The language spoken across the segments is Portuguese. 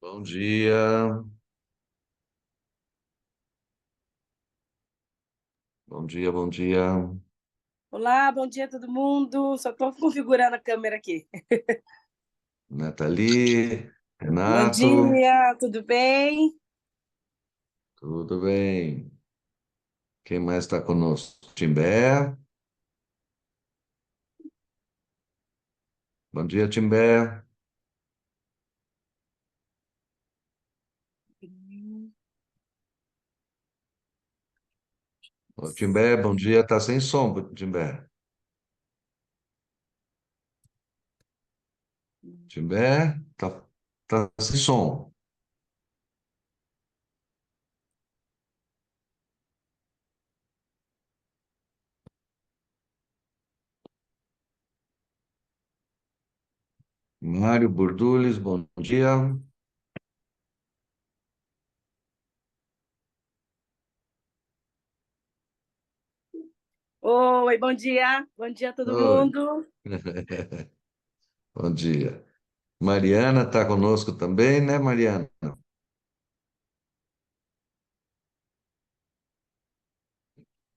Bom dia, bom dia, bom dia. Olá, bom dia todo mundo. Só estou configurando a câmera aqui. Nathalie, Bom Renato, dia, tudo bem? tudo bem? Quem mais está conosco? Timbé. Bom dia, Timbé. Ô, Timbé, bom dia. Tá sem som, Timbé. Timbé, tá sem som. Mário Burdulis, bom dia. Oi, bom dia. Bom dia a todo Oi, mundo. bom dia. Mariana está conosco também, né, Mariana?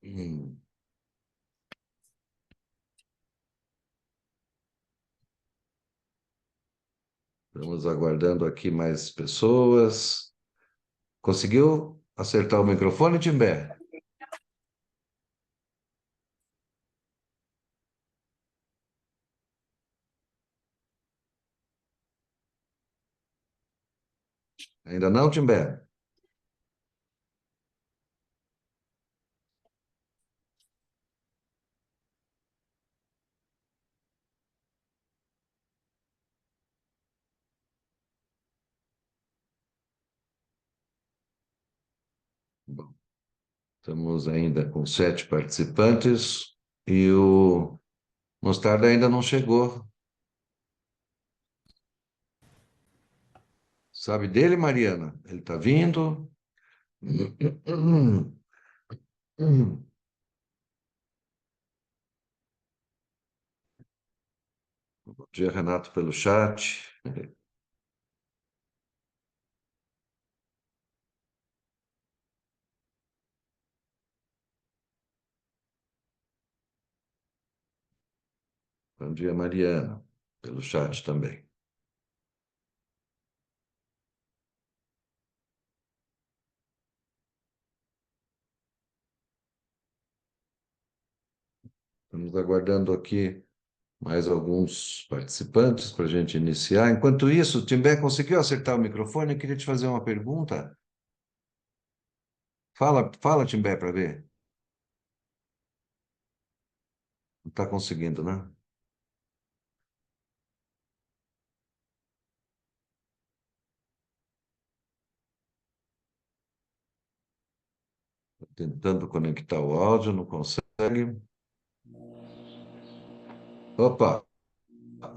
Hum, Estamos aguardando aqui mais pessoas. Conseguiu acertar o microfone, Timbé? Ainda não, Timbé? Bom, estamos ainda com 7 participantes e o Mostarda ainda não chegou. Sabe dele, Mariana? Ele está vindo. Bom dia, Renato, pelo chat. Bom dia, Mariana, pelo chat também. Estamos aguardando aqui mais alguns participantes para a gente iniciar. Enquanto isso, o Timbé conseguiu acertar o microfone? Eu queria te fazer uma pergunta. Fala, fala, Timbé, para ver. Não está conseguindo, né? Tentando conectar o áudio, não consegue. Opa,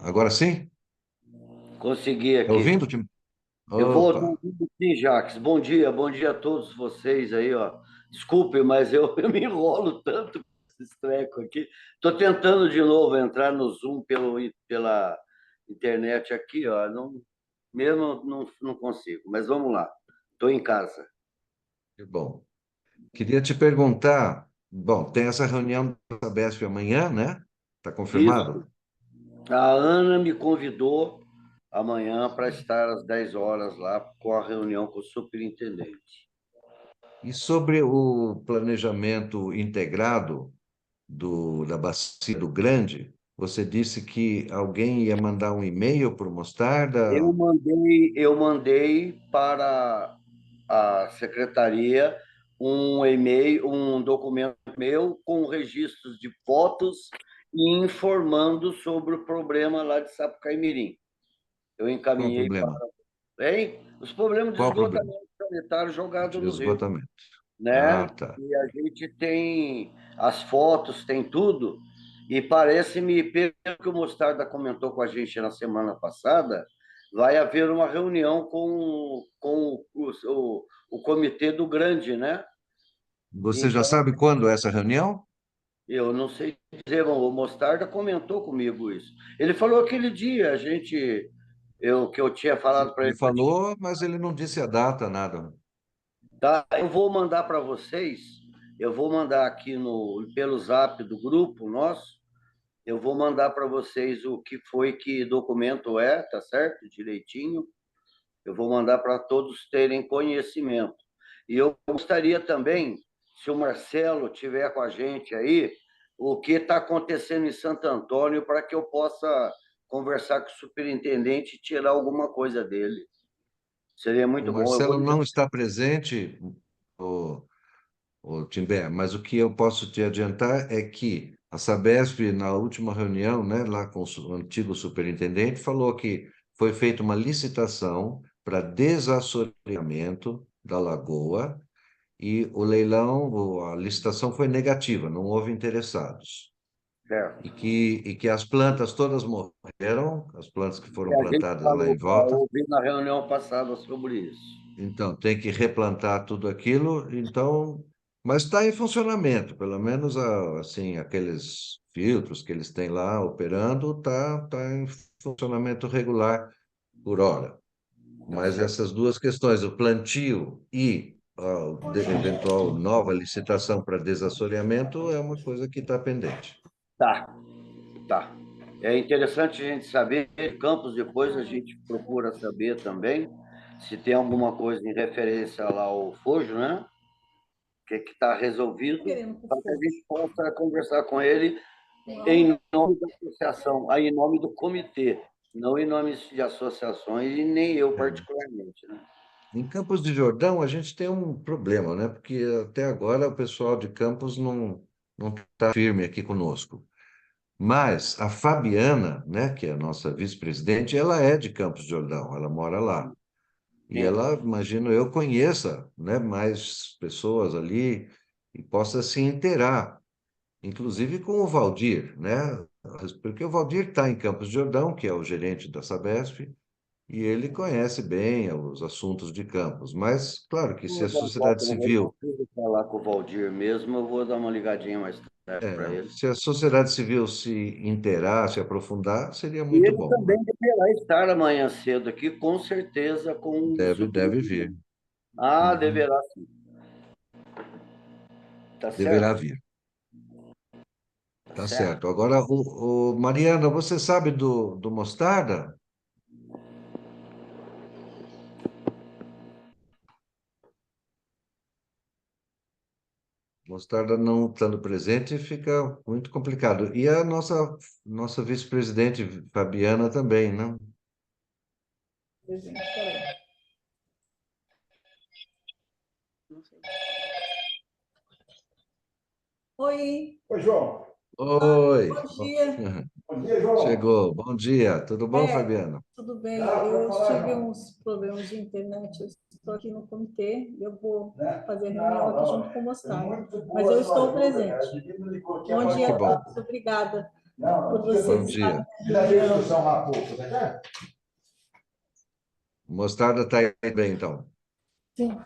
agora sim? Consegui Está aqui. ouvindo, Timbé? Eu vou Opa, sim, Jacques. Bom dia a todos vocês aí, ó. Desculpe, mas eu me enrolo tanto com esse treco aqui. Estou tentando de novo entrar no Zoom pela internet aqui, ó. Não, mesmo não consigo, mas vamos lá. Estou em casa. que bom. Queria te perguntar, bom, tem essa reunião da Sabesp amanhã, né? Está Isso. confirmado? A Ana me convidou amanhã para estar às 10 horas lá com a reunião com o superintendente. E sobre o planejamento integrado da Bacia do Grande, você disse que alguém ia mandar um e-mail para o Mostarda. Eu mandei para a secretaria um e-mail, um documento meu com registros de fotos e informando sobre o problema lá de Sapucaimirim. Eu Qual o encaminhei problema? para... Hein? Os problemas de Qual o problema? esgotamento sanitário jogado De no rio, esgotamento. né? Ah, tá. E a gente tem as fotos, tem tudo, e parece-me, pelo que o Mostarda comentou com a gente na semana passada, vai haver uma reunião com o comitê do Grande, né? Você já Então, sabe quando é essa reunião? eu não sei dizer, o Mostarda comentou comigo isso. Ele falou aquele dia, que eu tinha falado para Ele ele, falou, mas ele não disse a data, nada. tá? Eu vou mandar para vocês, eu vou mandar aqui pelo Zap do grupo nosso, eu vou mandar para vocês o que foi, que documento é, tá certo? Direitinho. Eu vou mandar para todos terem conhecimento. E eu gostaria também, se o Marcelo tiver com a gente aí, o que está acontecendo em Santo Antônio, para que eu possa conversar com o superintendente e tirar alguma coisa dele. Seria O muito bom. Eu vou Marcelo ligar. não está presente, o Timbé, mas o que eu posso te adiantar é que a Sabesp, na última reunião, né, lá com o antigo superintendente, falou que foi feita uma licitação para desassoreamento da lagoa e o leilão, a licitação foi negativa, não houve interessados. Certo. E que as plantas todas morreram, as plantas que E foram a gente plantadas lá falou, em volta. eu ouvi na reunião passada sobre isso. Então, tem que replantar tudo aquilo, então, mas está em funcionamento, pelo menos assim, aqueles filtros que eles têm lá operando, tá em funcionamento regular por hora. Tá Mas certo. essas duas questões, o plantio e a eventual nova licitação para desassoreamento, é uma coisa que está pendente. Tá, tá. É interessante a gente saber, Campos, depois a gente procura saber também se tem alguma coisa em referência lá ao Fojo, né? Que está resolvido, para que a gente possa conversar com ele em nome da associação, aí em nome do comitê, não em nome de associações e nem eu É. particularmente, né? Em Campos de Jordão, a gente tem um problema, né? Porque até agora o pessoal de Campos não está firme aqui conosco. Mas a Fabiana, né, que é a nossa vice-presidente, ela é de Campos de Jordão, ela mora lá. E Sim. ela, imagino eu, conheça, né, mais pessoas ali e possa se inteirar, inclusive com o Valdir, né? Porque o Valdir está em Campos de Jordão, que é o gerente da Sabesp, e ele conhece bem os assuntos de Campos. Mas, claro que se Vou a dar um sociedade toque, né? Eu civil preciso falar com o Valdir mesmo, eu vou dar uma ligadinha mais tarde para ele. se a sociedade civil se inteirar, se aprofundar, seria E muito ele bom, né? também deverá estar amanhã cedo aqui, com certeza, com o Deve vir. superintendente. Ah, Uhum. deverá sim. Tá Deverá certo? vir. Tá Tá certo. certo. Agora, Mariana, você sabe do Mostarda? Mostarda não estando presente fica muito complicado. E a nossa vice-presidente, Fabiana, também, né? Oi, Oi, João. Oi! Bom dia. Bom dia, João. Chegou. Bom dia. Tudo bom, É, Fabiana? tudo bem? Eu tive uns problemas de internet. Eu estou aqui no comitê. Eu vou fazer a reunião aqui junto com o Mostarda. Mas eu estou presente. Bom Ah, dia que a bom. todos. Obrigada por vocês Bom estarem dia. na reunião. Mostarda está aí bem, então. Sim.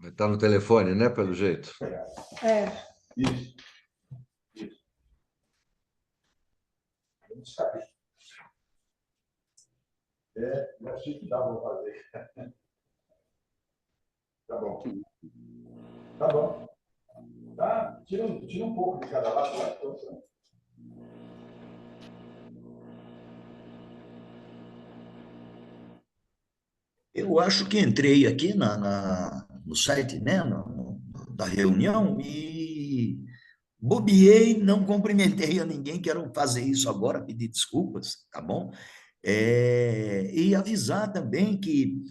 Está no telefone, né? Pelo jeito. É. Isso, isso. Vamos sair. Eu achei que dava para fazer. Tá bom. Tá bom. Tá? Tira um pouco de cada lado. Eu acho que entrei aqui no site, né, da reunião e bobiei, não cumprimentei a ninguém, quero fazer isso agora, pedir desculpas, tá bom? E avisar também que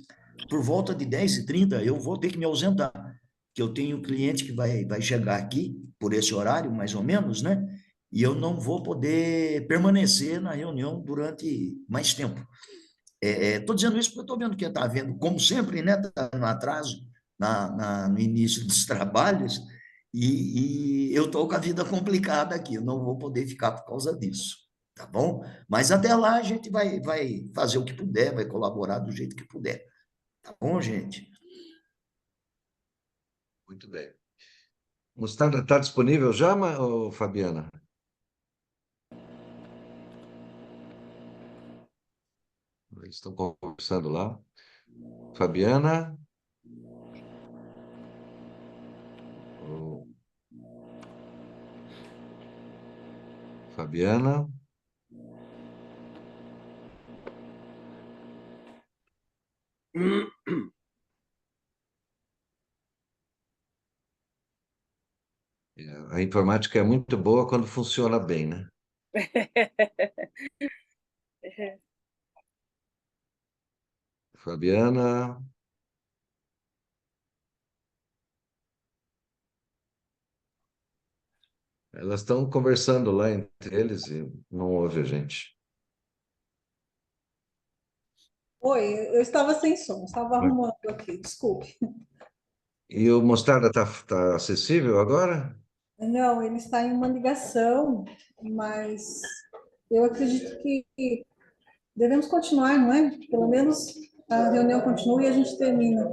por volta de 10h30 eu vou ter que me ausentar. que eu tenho cliente que vai chegar aqui por esse horário, mais ou menos, né? E eu não vou poder permanecer na reunião durante mais tempo. Estou dizendo isso porque eu estou vendo que está havendo, como sempre, né? Está no atraso no início dos trabalhos, e eu estou com a vida complicada aqui, eu não vou poder ficar por causa disso, tá bom? Mas até lá a gente vai fazer o que puder, vai colaborar do jeito que puder, tá bom, gente? Muito bem. Mostarda está disponível já, ô, Fabiana? Eles estão conversando lá. Fabiana? Ô, Fabiana? A informática é muito boa quando funciona bem, né? Fabiana? Elas estão conversando lá entre eles e não ouve a gente. Oi, eu estava sem som, estava arrumando aqui, desculpe. E o Mostarda está acessível agora? Não, ele está em uma ligação, mas eu acredito que devemos continuar, não é? Pelo menos a reunião continua e a gente termina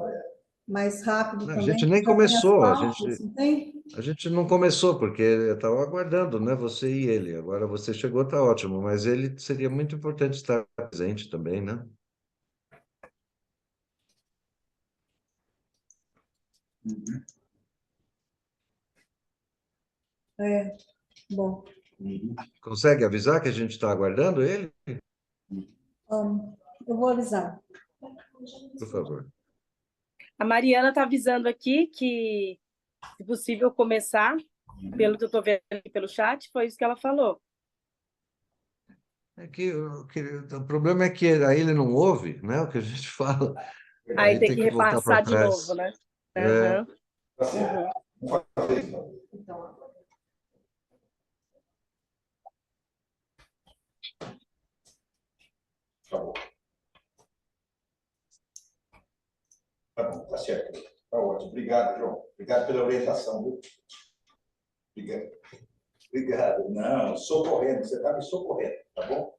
mais rápido A gente também. nem Já tem as começou, pautas, não tem? a gente não começou, porque eu estava aguardando, né? Você e ele. Agora você chegou, está ótimo, mas ele seria muito importante estar presente também, né? É, bom. Consegue avisar que a gente está aguardando ele? Eu vou avisar. Por favor. A Mariana está avisando aqui que, se possível, começar, pelo que eu estou vendo aqui pelo chat, foi isso que ela falou. É que, o problema é que aí ele não ouve, né? O que a gente fala. Aí Aí tem tem que que voltar para repassar de trás. novo, né? É, Aham. Uhum. Tá bom. Tá bom, tá certo. Tá ótimo. Obrigado, João. Obrigado pela orientação, viu? Obrigado. Obrigado. Não, socorrendo. Você está me socorrendo, tá bom?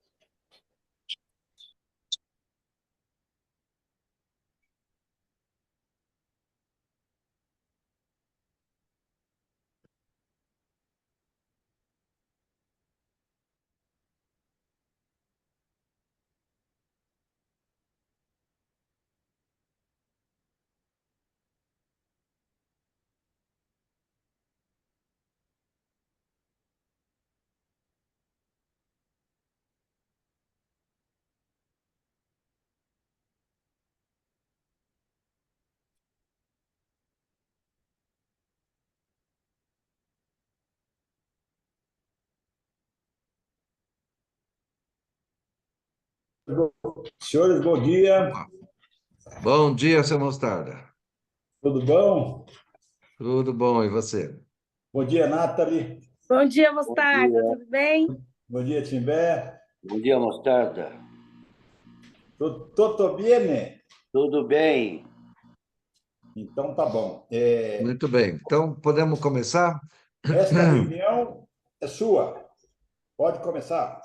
Senhores, bom dia. bom dia, seu Mostarda. Tudo bom? Tudo bom, e você? Bom dia, Nathalie. Bom dia, Bom Mostarda, dia. tudo bem? Bom dia, Timbé. Bom dia, Mostarda. Tutto bene? Tudo bem? Então, tá bom. Muito bem. Então, podemos começar? Esta reunião é sua. Pode começar.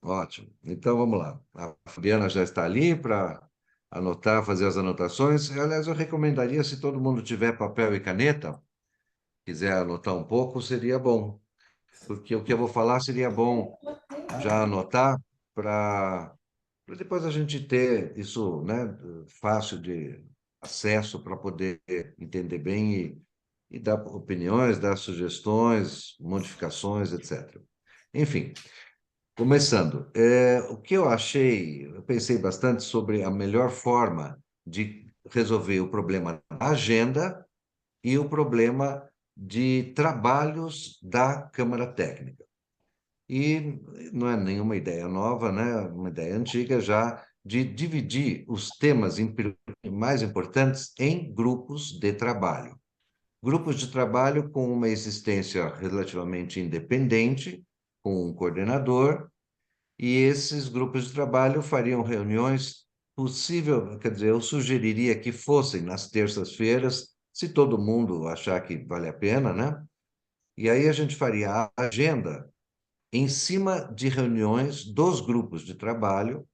Ótimo. Então, vamos lá. A Fabiana já está ali para anotar, fazer as anotações. Aliás, eu recomendaria, se todo mundo tiver papel e caneta, quiser anotar um pouco, seria bom. Porque o que eu vou falar seria bom já anotar para depois a gente ter isso, né, fácil de acesso para poder entender bem e dar opiniões, dar sugestões, modificações, etc. Enfim, começando, o que eu achei, eu pensei bastante sobre a melhor forma de resolver o problema da agenda e o problema de trabalhos da Câmara Técnica. E não é nenhuma ideia nova, né? Uma ideia antiga já de dividir os temas mais importantes em grupos de trabalho. grupos de trabalho com uma existência relativamente independente, com um coordenador, e esses grupos de trabalho fariam reuniões possível, quer dizer, eu sugeriria que fossem nas terças-feiras, se todo mundo achar que vale a pena, né? E aí a gente faria a agenda em cima de reuniões dos grupos de trabalho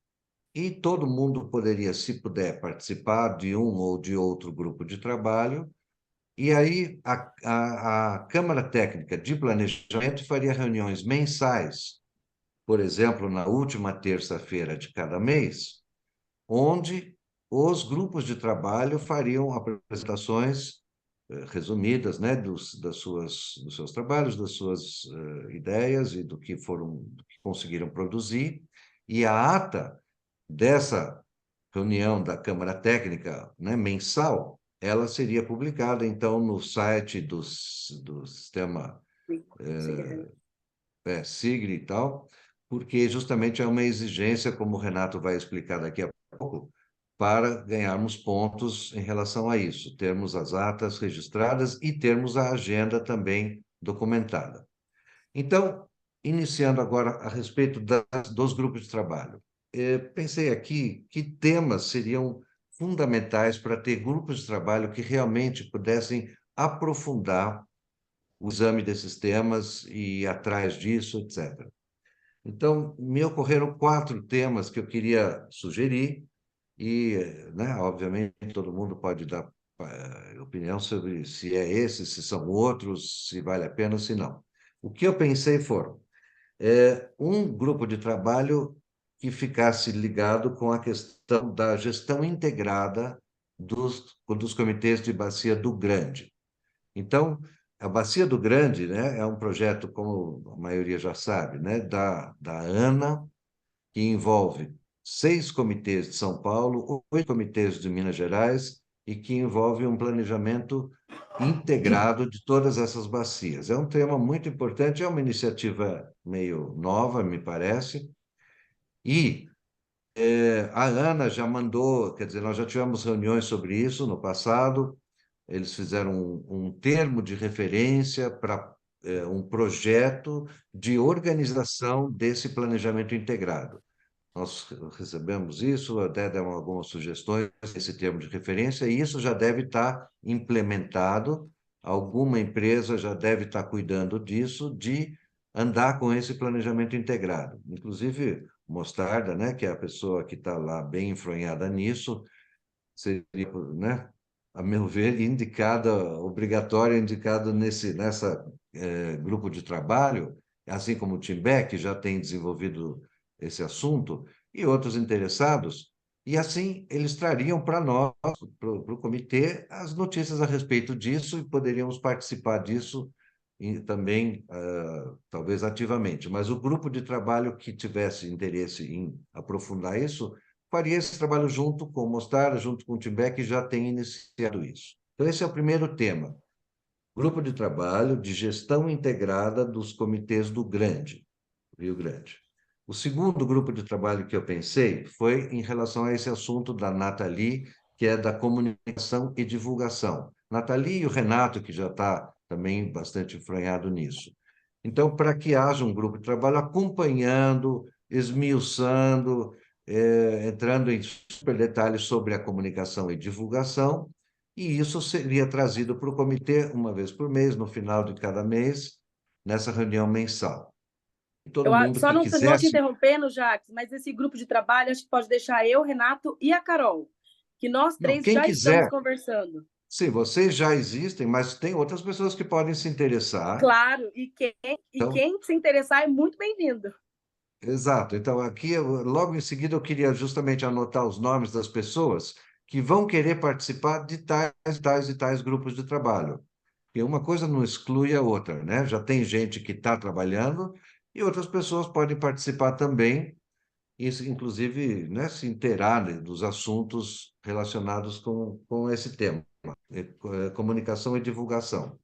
e todo mundo poderia, se puder, participar de um ou de outro grupo de trabalho. E aí a Câmara Técnica de Planejamento faria reuniões mensais, por exemplo, na última terça-feira de cada mês, onde os grupos de trabalho fariam apresentações resumidas, né, dos seus trabalhos, das suas ideias e do que conseguiram produzir, e a ata dessa reunião da Câmara Técnica, né, mensal, ela seria publicada, então, no site do sistema SIGRE e tal, porque justamente é uma exigência, como o Renato vai explicar daqui a pouco, para ganharmos pontos em relação a isso, termos as atas registradas e termos a agenda também documentada. Então, iniciando agora a respeito dos grupos de trabalho, pensei aqui que temas seriam fundamentais para ter grupos de trabalho que realmente pudessem aprofundar o exame desses temas e ir atrás disso, etc. Então, me ocorreram 4 temas que eu queria sugerir e, né, obviamente, todo mundo pode dar opinião sobre se é esse, se são outros, se vale a pena ou se não. O que eu pensei foram um grupo de trabalho que ficasse ligado com a questão da gestão integrada dos comitês de Bacia do Grande. Então, a Bacia do Grande, né, é um projeto, como a maioria já sabe, né, da ANA, que envolve 6 comitês de São Paulo, 8 comitês de Minas Gerais, e que envolve um planejamento integrado de todas essas bacias. É um tema muito importante, é uma iniciativa meio nova, me parece, e a Ana já mandou, quer dizer, nós já tivemos reuniões sobre isso no passado, eles fizeram um termo de referência para um projeto de organização desse planejamento integrado. Nós recebemos isso, até deram algumas sugestões nesse termo de referência, e isso já deve estar implementado, alguma empresa já deve estar cuidando disso, de andar com esse planejamento integrado. Inclusive, Mostarda, né, que é a pessoa que está lá bem enfronhada nisso, seria, né, a meu ver, indicada, obrigatória, indicado nessa grupo de trabalho, assim como o Timbé, que já tem desenvolvido esse assunto, e outros interessados, e assim eles trariam para nós, para o comitê, as notícias a respeito disso e poderíamos participar disso e também, talvez ativamente. Mas o grupo de trabalho que tivesse interesse em aprofundar isso, faria esse trabalho junto com o Mostarda, junto com o Timbé, que já tem iniciado isso. Então, esse é o primeiro tema. Grupo de trabalho de gestão integrada dos comitês do Rio Grande. O segundo grupo de trabalho que eu pensei foi em relação a esse assunto da Nathalie, que é da comunicação e divulgação. Nathalie e o Renato, que já está também bastante enfranhado nisso. Então, para que haja um grupo de trabalho acompanhando, esmiuçando, entrando em super detalhes sobre a comunicação e divulgação, e isso seria trazido para o comitê uma vez por mês, no final de cada mês, nessa reunião mensal. E todo mundo Só que não te quisesse... interrompendo, Jacques, mas esse grupo de trabalho acho que pode deixar eu, Renato e a Carol, que nós Não, 3 quem já estamos quiser, conversando. sim, vocês já existem, mas tem outras pessoas que podem se interessar. Claro, e Então, quem se interessar é muito bem-vindo. exato. Então, aqui, logo em seguida, eu queria justamente anotar os nomes das pessoas que vão querer participar de tais e tais grupos de trabalho. E uma coisa não exclui a outra, né? Já tem gente que está trabalhando e outras pessoas podem participar também, e, inclusive, né, se inteirar, né, dos assuntos relacionados com esse tema, comunicação e divulgação.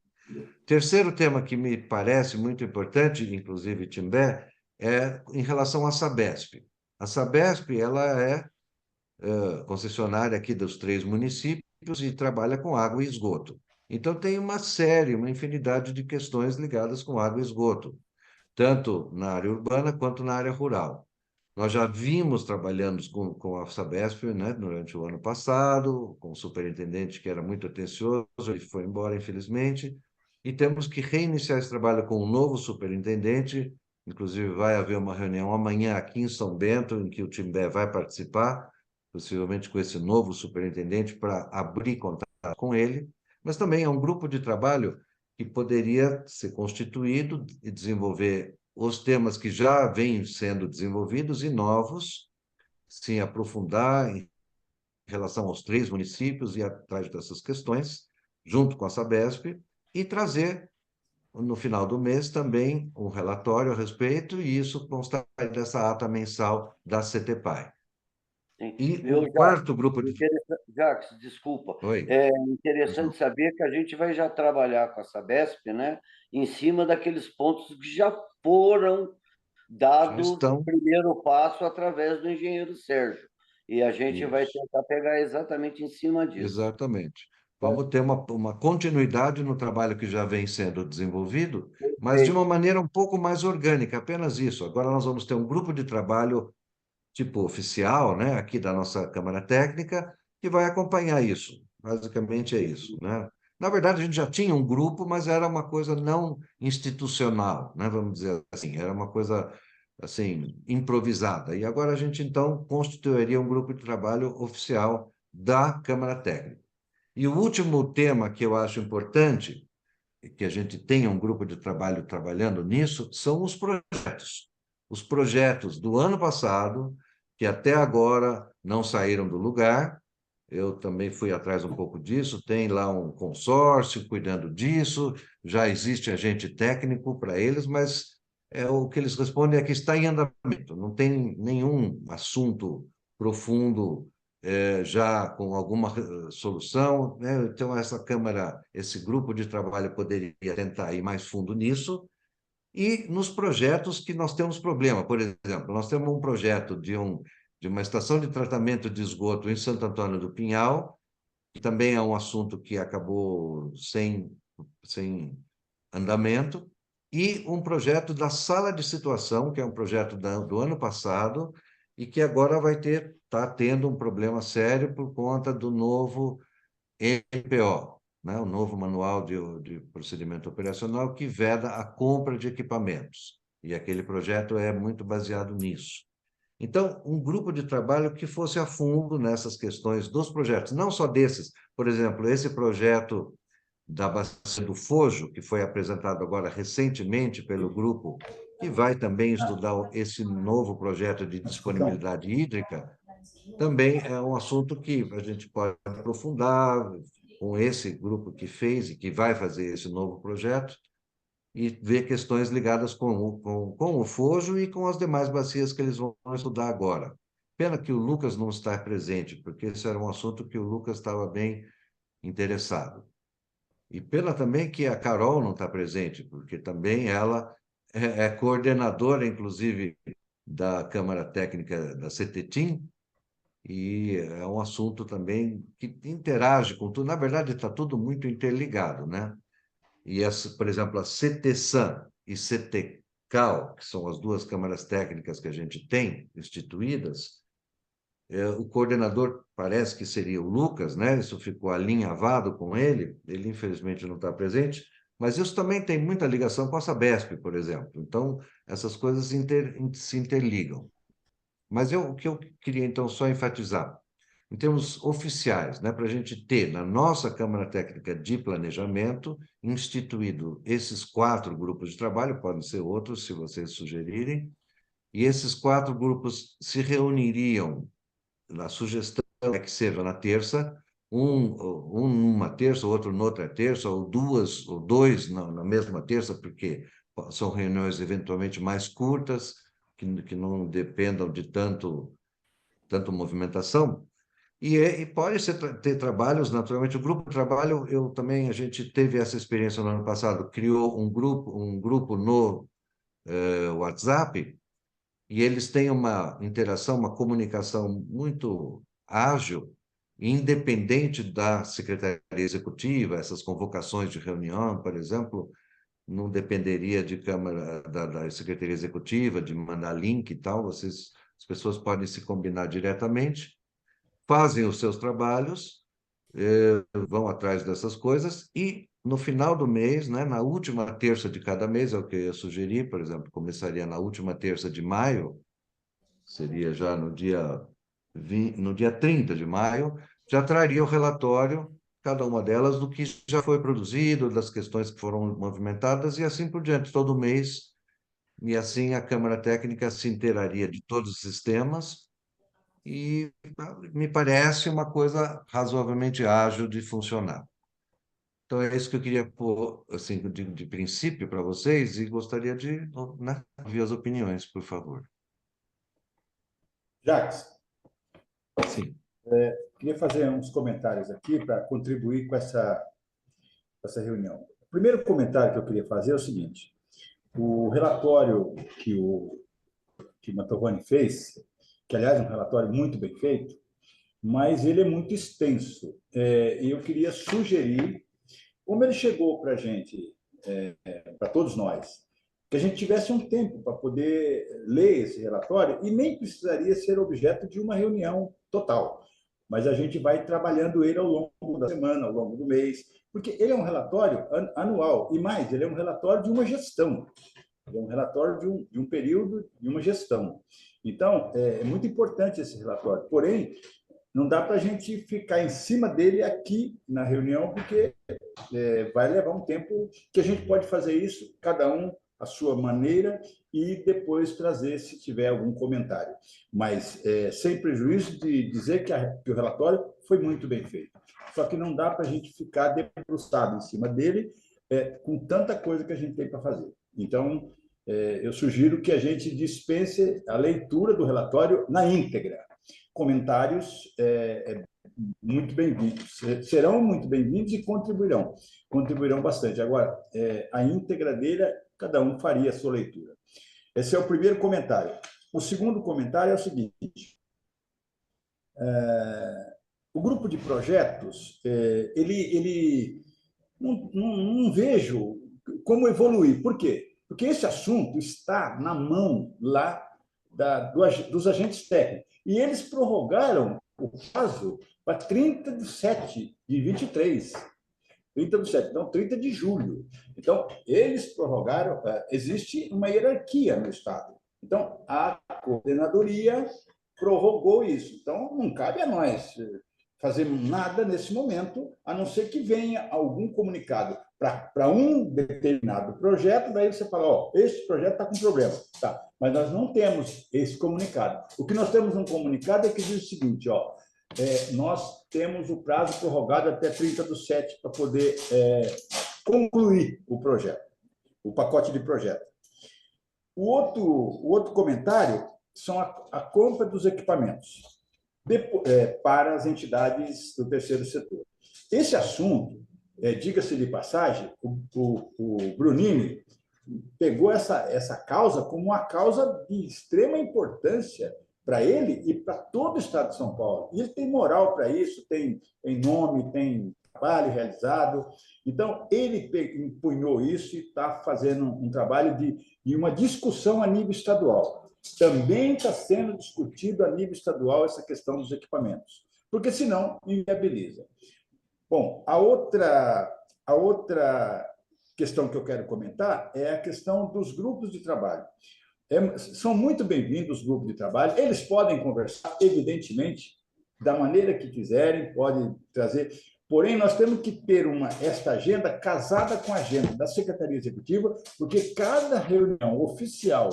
Terceiro tema que me parece muito importante, inclusive, Timbé, é em relação à Sabesp. A Sabesp, ela é concessionária aqui dos 3 municípios e trabalha com água e esgoto. Então, tem uma série, uma infinidade de questões ligadas com água e esgoto, tanto na área urbana quanto na área rural. Nós já vimos trabalhando com a Sabesp, né, durante o ano passado, com o superintendente que era muito atencioso, ele foi embora, infelizmente, e temos que reiniciar esse trabalho com um novo superintendente. Inclusive, vai haver uma reunião amanhã aqui em São Bento, em que o Timbé vai participar, possivelmente com esse novo superintendente, para abrir contato com ele. Mas também é um grupo de trabalho que poderia ser constituído e desenvolver os temas que já vêm sendo desenvolvidos e novos, se aprofundar em relação aos 3 municípios e atrás dessas questões, junto com a Sabesp, e trazer, no final do mês, também um relatório a respeito, e isso constar dessa ata mensal da CTPAI. Sim. E Viu, o quarto grupo de... Jacques, desculpa. Oi. É interessante saber que a gente vai já trabalhar com a Sabesp, né, em cima daqueles pontos que já foram dados o primeiro passo através do engenheiro Sérgio. E a gente vai tentar pegar exatamente em cima disso. Exatamente. Vamos ter uma continuidade no trabalho que já vem sendo desenvolvido, mas de uma maneira um pouco mais orgânica, apenas isso. Agora nós vamos ter um grupo de trabalho tipo oficial, né, aqui da nossa Câmara Técnica, que vai acompanhar isso. Basicamente é isso, né? Na verdade, a gente já tinha um grupo, mas era uma coisa não institucional, né, vamos dizer assim, era uma coisa assim improvisada. E agora a gente então constituiria um grupo de trabalho oficial da Câmara Técnica. E o último tema que eu acho importante, que a gente tenha um grupo de trabalho trabalhando nisso, são os projetos. Os projetos do ano passado, que até agora não saíram do lugar, eu também fui atrás um pouco disso, tem lá um consórcio cuidando disso, já existe agente técnico para eles, mas o que eles respondem é que está em andamento, não tem nenhum assunto profundo já com alguma solução, né? Então, essa Câmara, esse grupo de trabalho poderia tentar ir mais fundo nisso, e nos projetos que nós temos problema. Por exemplo, nós temos um projeto de uma estação de tratamento de esgoto em Santo Antônio do Pinhal, que também é um assunto que acabou sem andamento, e um projeto da sala de situação, que é um projeto do ano passado, e que agora está tendo um problema sério por conta do novo MPO, né? O novo Manual de Procedimento Operacional, que veda a compra de equipamentos. E aquele projeto é muito baseado nisso. Então, um grupo de trabalho que fosse a fundo nessas questões dos projetos, não só desses. Por exemplo, esse projeto da Bacia do Fojo, que foi apresentado agora recentemente pelo grupo, que vai também estudar esse novo projeto de disponibilidade hídrica, também é um assunto que a gente pode aprofundar com esse grupo que fez e que vai fazer esse novo projeto, e ver questões ligadas com o Fojo e com as demais bacias que eles vão estudar agora. Pena que o Lucas não está presente, porque esse era um assunto que o Lucas estava bem interessado. E pena também que a Carol não está presente, porque também ela é coordenadora, inclusive, da Câmara Técnica da CETETIM, e é um assunto também que interage com tudo. Na verdade, está tudo muito interligado, né? E, por exemplo, a CETESAN e CETECAL, que são as duas câmaras técnicas que a gente tem instituídas, o coordenador parece que seria o Lucas, né? Isso ficou alinhavado com ele, ele infelizmente não está presente, mas isso também tem muita ligação com a Sabesp, por exemplo. Então, essas coisas se interligam. Mas o que eu queria, então, só enfatizar, em termos oficiais, né, para a gente ter na nossa Câmara Técnica de Planejamento instituído esses 4 grupos de trabalho, podem ser outros, se vocês sugerirem, e esses 4 grupos se reuniriam, na sugestão é que seja na terça, um numa terça, outro noutra terça, ou duas, ou dois na mesma terça, porque são reuniões eventualmente mais curtas, que não dependam de tanto movimentação, e pode ter trabalhos, naturalmente. O grupo de trabalho, a gente teve essa experiência no ano passado, criou um grupo no WhatsApp, e eles têm uma interação, uma comunicação muito ágil, independente da Secretaria Executiva, essas convocações de reunião, por exemplo, não dependeria de Câmara, da Secretaria Executiva, de mandar link e tal, as pessoas podem se combinar diretamente, fazem os seus trabalhos, vão atrás dessas coisas e, no final do mês, né, na última terça de cada mês, é o que eu ia sugerir, por exemplo, começaria na última terça de maio, seria já no dia 30 de maio, já traria o relatório, cada uma delas, do que já foi produzido, das questões que foram movimentadas e assim por diante, todo mês. E assim a Câmara Técnica se inteiraria de todos esses temas e me parece uma coisa razoavelmente ágil de funcionar. Então, é isso que eu queria pôr, assim, de princípio para vocês e gostaria de, né, ouvir as opiniões, por favor. Jacques, Sim. queria fazer uns comentários aqui para contribuir com essa reunião. O primeiro comentário que eu queria fazer é o seguinte: o relatório que o Mantovani fez, que, aliás, é um relatório muito bem feito, mas ele é muito extenso. E eu queria sugerir, como ele chegou para a gente, para todos nós, que a gente tivesse um tempo para poder ler esse relatório e nem precisaria ser objeto de uma reunião total, mas a gente vai trabalhando ele ao longo da semana, ao longo do mês, porque ele é um relatório anual, e mais, ele é um relatório de uma gestão, ele é um relatório de um período, de uma gestão. Então, é muito importante esse relatório, porém, não dá para a gente ficar em cima dele aqui na reunião, porque vai levar um tempo que a gente pode fazer isso, cada um à sua maneira, e depois trazer, se tiver algum comentário. Mas sem prejuízo de dizer que o relatório foi muito bem feito. Só que não dá para a gente ficar debruçado em cima dele com tanta coisa que a gente tem para fazer. Então, eu sugiro que a gente dispense a leitura do relatório na íntegra. Comentários muito bem-vindos, serão muito bem-vindos e contribuirão bastante. Agora, a íntegra dele, cada um faria a sua leitura. Esse é o primeiro comentário. O segundo comentário é o seguinte: o grupo de projetos, ele não vejo como evoluir. Por quê? Porque esse assunto está na mão lá dos agentes técnicos. E eles prorrogaram o prazo para 30 de 7 de 23. 30 de 7, então 30 de julho. Então, eles prorrogaram, existe uma hierarquia no Estado. Então, a coordenadoria prorrogou isso. Então, não cabe a nós fazer nada nesse momento, a não ser que venha algum comunicado para um determinado projeto, daí você fala, esse projeto está com problema. Tá, mas nós não temos esse comunicado. O que nós temos um comunicado é que diz o seguinte, nós temos o prazo prorrogado até 30 de 7 para poder concluir o projeto, o pacote de projeto. O outro comentário são a compra dos equipamentos para as entidades do terceiro setor. Esse assunto, diga-se de passagem, o Brunini pegou essa causa como uma causa de extrema importância para ele e para todo o Estado de São Paulo. E ele tem moral para isso, tem nome, tem trabalho realizado. Então, ele empunhou isso e está fazendo um trabalho de uma discussão a nível estadual. Também está sendo discutido a nível estadual essa questão dos equipamentos, porque senão inviabiliza. Bom, a outra questão que eu quero comentar é a questão dos grupos de trabalho. São muito bem-vindos os grupos de trabalho, eles podem conversar, evidentemente, da maneira que quiserem, podem trazer, porém, nós temos que ter esta agenda casada com a agenda da Secretaria Executiva, porque cada reunião oficial,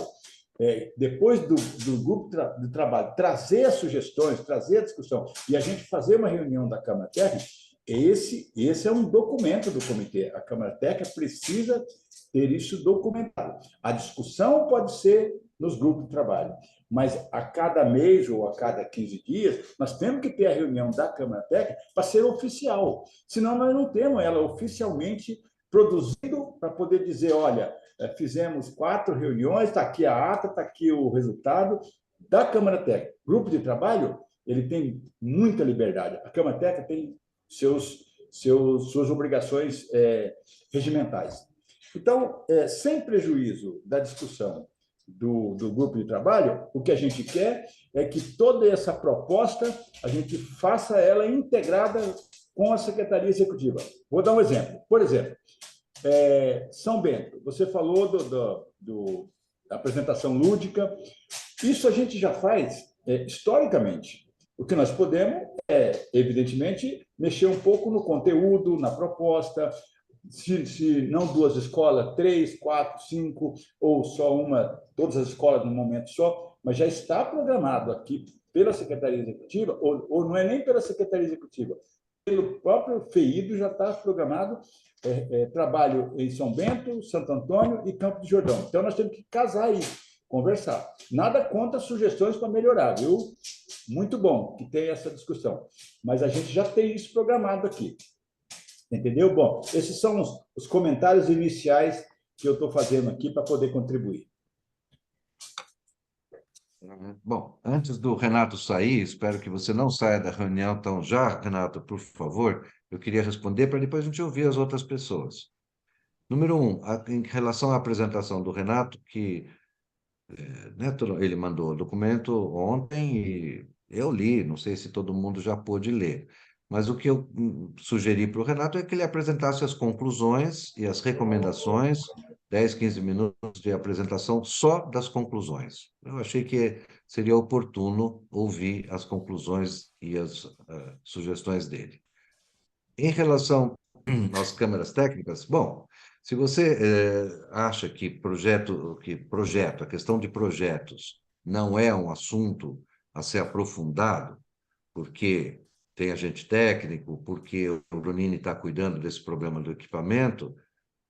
depois do grupo de trabalho trazer as sugestões, trazer a discussão, e a gente fazer uma reunião da Câmara Técnica, esse é um documento do comitê. A Câmara Técnica precisa ter isso documentado. A discussão pode ser nos grupos de trabalho, mas a cada mês ou a cada 15 dias, nós temos que ter a reunião da Câmara Técnica para ser oficial. Senão, nós não temos ela oficialmente produzido para poder dizer, olha, fizemos 4 reuniões, está aqui a ata, está aqui o resultado da Câmara Técnica. Grupo de trabalho ele tem muita liberdade. A Câmara Técnica tem suas obrigações regimentais. Então, sem prejuízo da discussão do grupo de trabalho, o que a gente quer é que toda essa proposta a gente faça ela integrada com a Secretaria Executiva. Vou dar um exemplo. Por exemplo, São Bento, você falou da apresentação lúdica. Isso a gente já faz historicamente. O que nós podemos evidentemente, mexer um pouco no conteúdo, na proposta. Se não 2 escolas, 3, 4, 5, ou só uma, todas as escolas num momento só, mas já está programado aqui pela Secretaria Executiva, ou não é nem pela Secretaria Executiva, pelo próprio FEIDO já está programado trabalho em São Bento, Santo Antônio e Campo de Jordão. Então, nós temos que casar aí, conversar. Nada contra sugestões para melhorar, viu? Muito bom que tenha essa discussão, mas a gente já tem isso programado aqui. Entendeu? Bom, esses são os comentários iniciais que eu estou fazendo aqui para poder contribuir. Bom, antes do Renato sair, espero que você não saia da reunião, então já, Renato, por favor, eu queria responder para depois a gente ouvir as outras pessoas. Número 1, em relação à apresentação do Renato, que né, ele mandou o documento ontem e eu li, não sei se todo mundo já pôde ler, mas o que eu sugeri para o Renato é que ele apresentasse as conclusões e as recomendações, 10, 15 minutos de apresentação só das conclusões. Eu achei que seria oportuno ouvir as conclusões e as sugestões dele. Em relação às câmaras técnicas, bom, se você acha que a questão de projetos não é um assunto a ser aprofundado, porque tem agente técnico, porque o Brunini está cuidando desse problema do equipamento,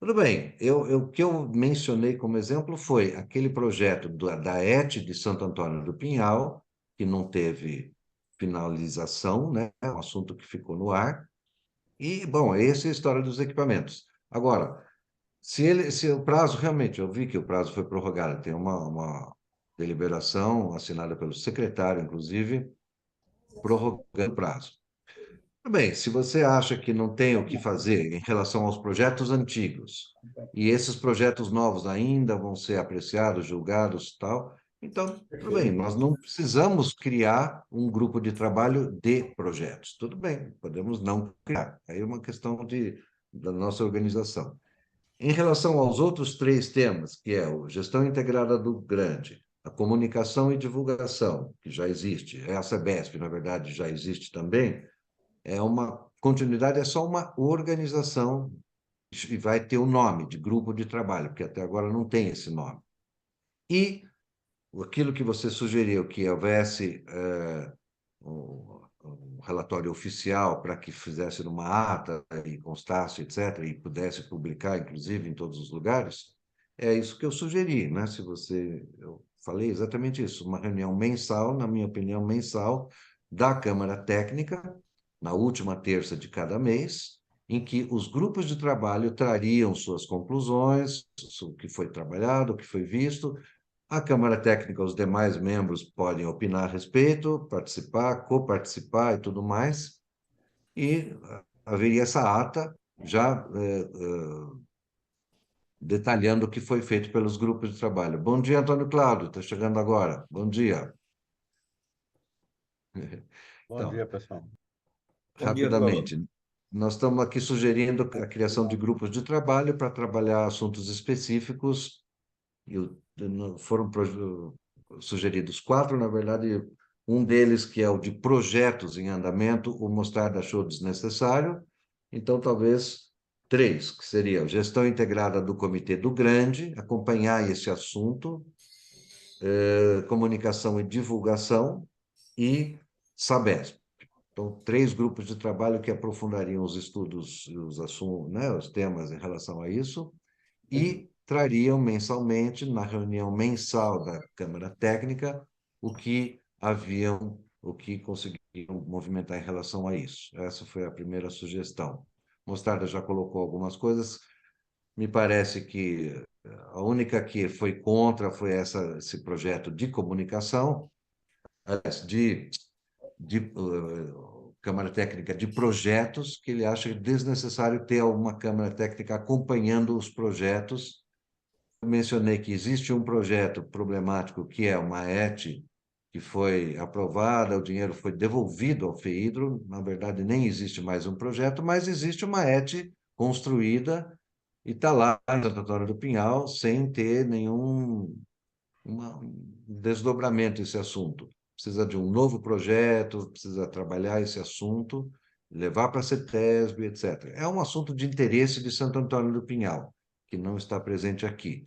tudo bem. O que eu mencionei como exemplo foi aquele projeto da ET de Santo Antônio do Pinhal, que não teve finalização, né? É um assunto que ficou no ar. E, bom, essa é a história dos equipamentos. Agora, se o prazo, realmente, eu vi que o prazo foi prorrogado, tem uma deliberação assinada pelo secretário, inclusive, prorrogando o prazo. Tudo bem, se você acha que não tem o que fazer em relação aos projetos antigos, e esses projetos novos ainda vão ser apreciados, julgados, tal, então, tudo bem, nós não precisamos criar um grupo de trabalho de projetos. Tudo bem, podemos não criar. Aí é uma questão da nossa organização. Em relação aos outros 3 temas, que é a gestão integrada do grande, a comunicação e divulgação, que já existe, a SEBESP, na verdade, já existe também, é uma continuidade, é só uma organização e vai ter o nome de grupo de trabalho, porque até agora não tem esse nome. E aquilo que você sugeriu, que houvesse um relatório oficial para que fizesse numa ata e constasse, etc., e pudesse publicar, inclusive, em todos os lugares, é isso que eu sugeri, né? Eu falei exatamente isso, uma reunião mensal, na minha opinião, mensal, da Câmara Técnica, na última terça de cada mês, em que os grupos de trabalho trariam suas conclusões, o que foi trabalhado, o que foi visto. A Câmara Técnica, os demais membros podem opinar a respeito, participar, coparticipar e tudo mais, e haveria essa ata já detalhando o que foi feito pelos grupos de trabalho. Bom dia, Antônio Cláudio, está chegando agora. Bom dia. Bom dia, pessoal. Rapidamente, nós estamos aqui sugerindo a criação de grupos de trabalho para trabalhar assuntos específicos, e foram sugeridos 4, na verdade, um deles que é o de projetos em andamento, o Mostarda achou desnecessário, então talvez 3, que seria a gestão integrada do Comitê do Grande, acompanhar esse assunto, comunicação e divulgação e SABESP. Então, 3 grupos de trabalho que aprofundariam os estudos, os assuntos, né, os temas em relação a isso, e trariam mensalmente, na reunião mensal da Câmara Técnica, o que conseguiram movimentar em relação a isso. Essa foi a primeira sugestão. Mostarda já colocou algumas coisas. Me parece que a única que foi contra foi esse projeto de comunicação, de Câmara Técnica de Projetos, que ele acha desnecessário ter alguma Câmara Técnica acompanhando os projetos. Eu mencionei que existe um projeto problemático, que é uma ET, que foi aprovada, o dinheiro foi devolvido ao FEIDRO, na verdade nem existe mais um projeto, mas existe uma ET construída e está lá em Santo Antônio do Pinhal, sem ter nenhum desdobramento esse assunto. Precisa de um novo projeto, precisa trabalhar esse assunto, levar para a CETESB, etc. É um assunto de interesse de Santo Antônio do Pinhal, que não está presente aqui.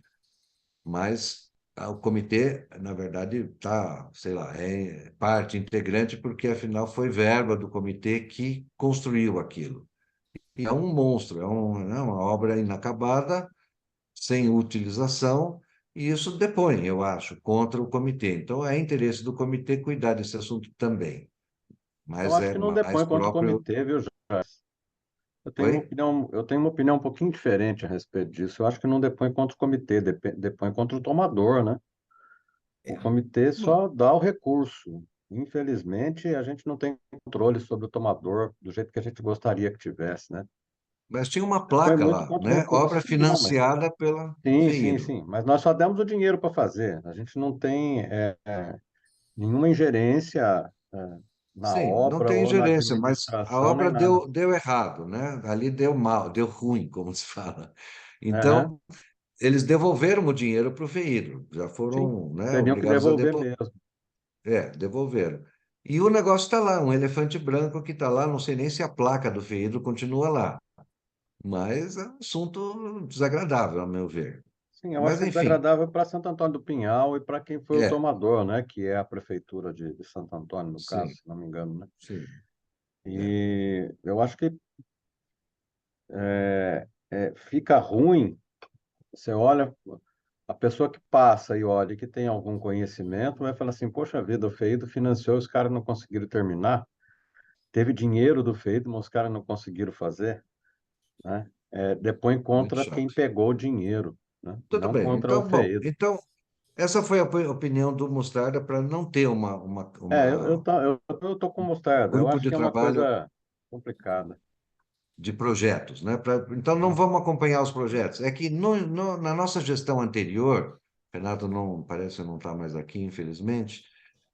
Mas o comitê, na verdade, está, sei lá, é parte integrante, porque afinal foi verba do comitê que construiu aquilo. E é um monstro, é uma obra inacabada, sem utilização, e isso depõe, eu acho, contra o comitê. Então, é interesse do comitê cuidar desse assunto também, Eu mas acho é que não mais depõe contra o próprio. comitê, viu, Jacques? Oi? Eu tenho uma opinião um pouquinho diferente a respeito disso. Eu acho que não depõe contra o comitê, depõe contra o tomador, né? O comitê só dá o recurso. Infelizmente, a gente não tem controle sobre o tomador do jeito que a gente gostaria que tivesse, né? Mas tinha uma Depõe placa muito lá, contra o né? recurso. Obra Sim, não, mas financiada pela sim, sim, FEIDRO. sim. Mas nós só demos o dinheiro para fazer. A gente não tem nenhuma ingerência na Sim, não obra tem ou na ingerência, mas a administração nem obra nada. deu errado, né? Ali deu mal, deu ruim, como se fala. Aham, Então, eles devolveram o dinheiro para o FEIDRO, já sim, foram, né, teriam que obrigados a devolver devolver. mesmo. É, devolveram. E o negócio está lá, um elefante branco que está lá, não sei nem se a placa do FEIDRO continua lá, mas é um assunto desagradável, a meu ver. Sim, eu acho Mas, que é enfim, desagradável para Santo Antônio do Pinhal e para quem foi o é, tomador, né? Que é a prefeitura de Santo Antônio, no caso, sim, se não me engano, né? sim, é. E eu acho que fica ruim. Você olha, a pessoa que passa e olha e que tem algum conhecimento vai falar assim: poxa vida, o FEIDO financiou, os caras não conseguiram terminar. Teve dinheiro do FEIDO, mas os caras não conseguiram fazer, né? Depõe Muito contra quem chato. pegou o dinheiro, né? Tudo Não bem, contra o então, bom, FEIDO. então, essa foi a opinião do Mostarda para não ter Eu tô com mostarda. Eu grupo acho de que é uma trabalho coisa complicada. de projetos, né? Então, não vamos acompanhar os projetos. É que na nossa gestão anterior, Renato não parece não estar mais aqui, infelizmente,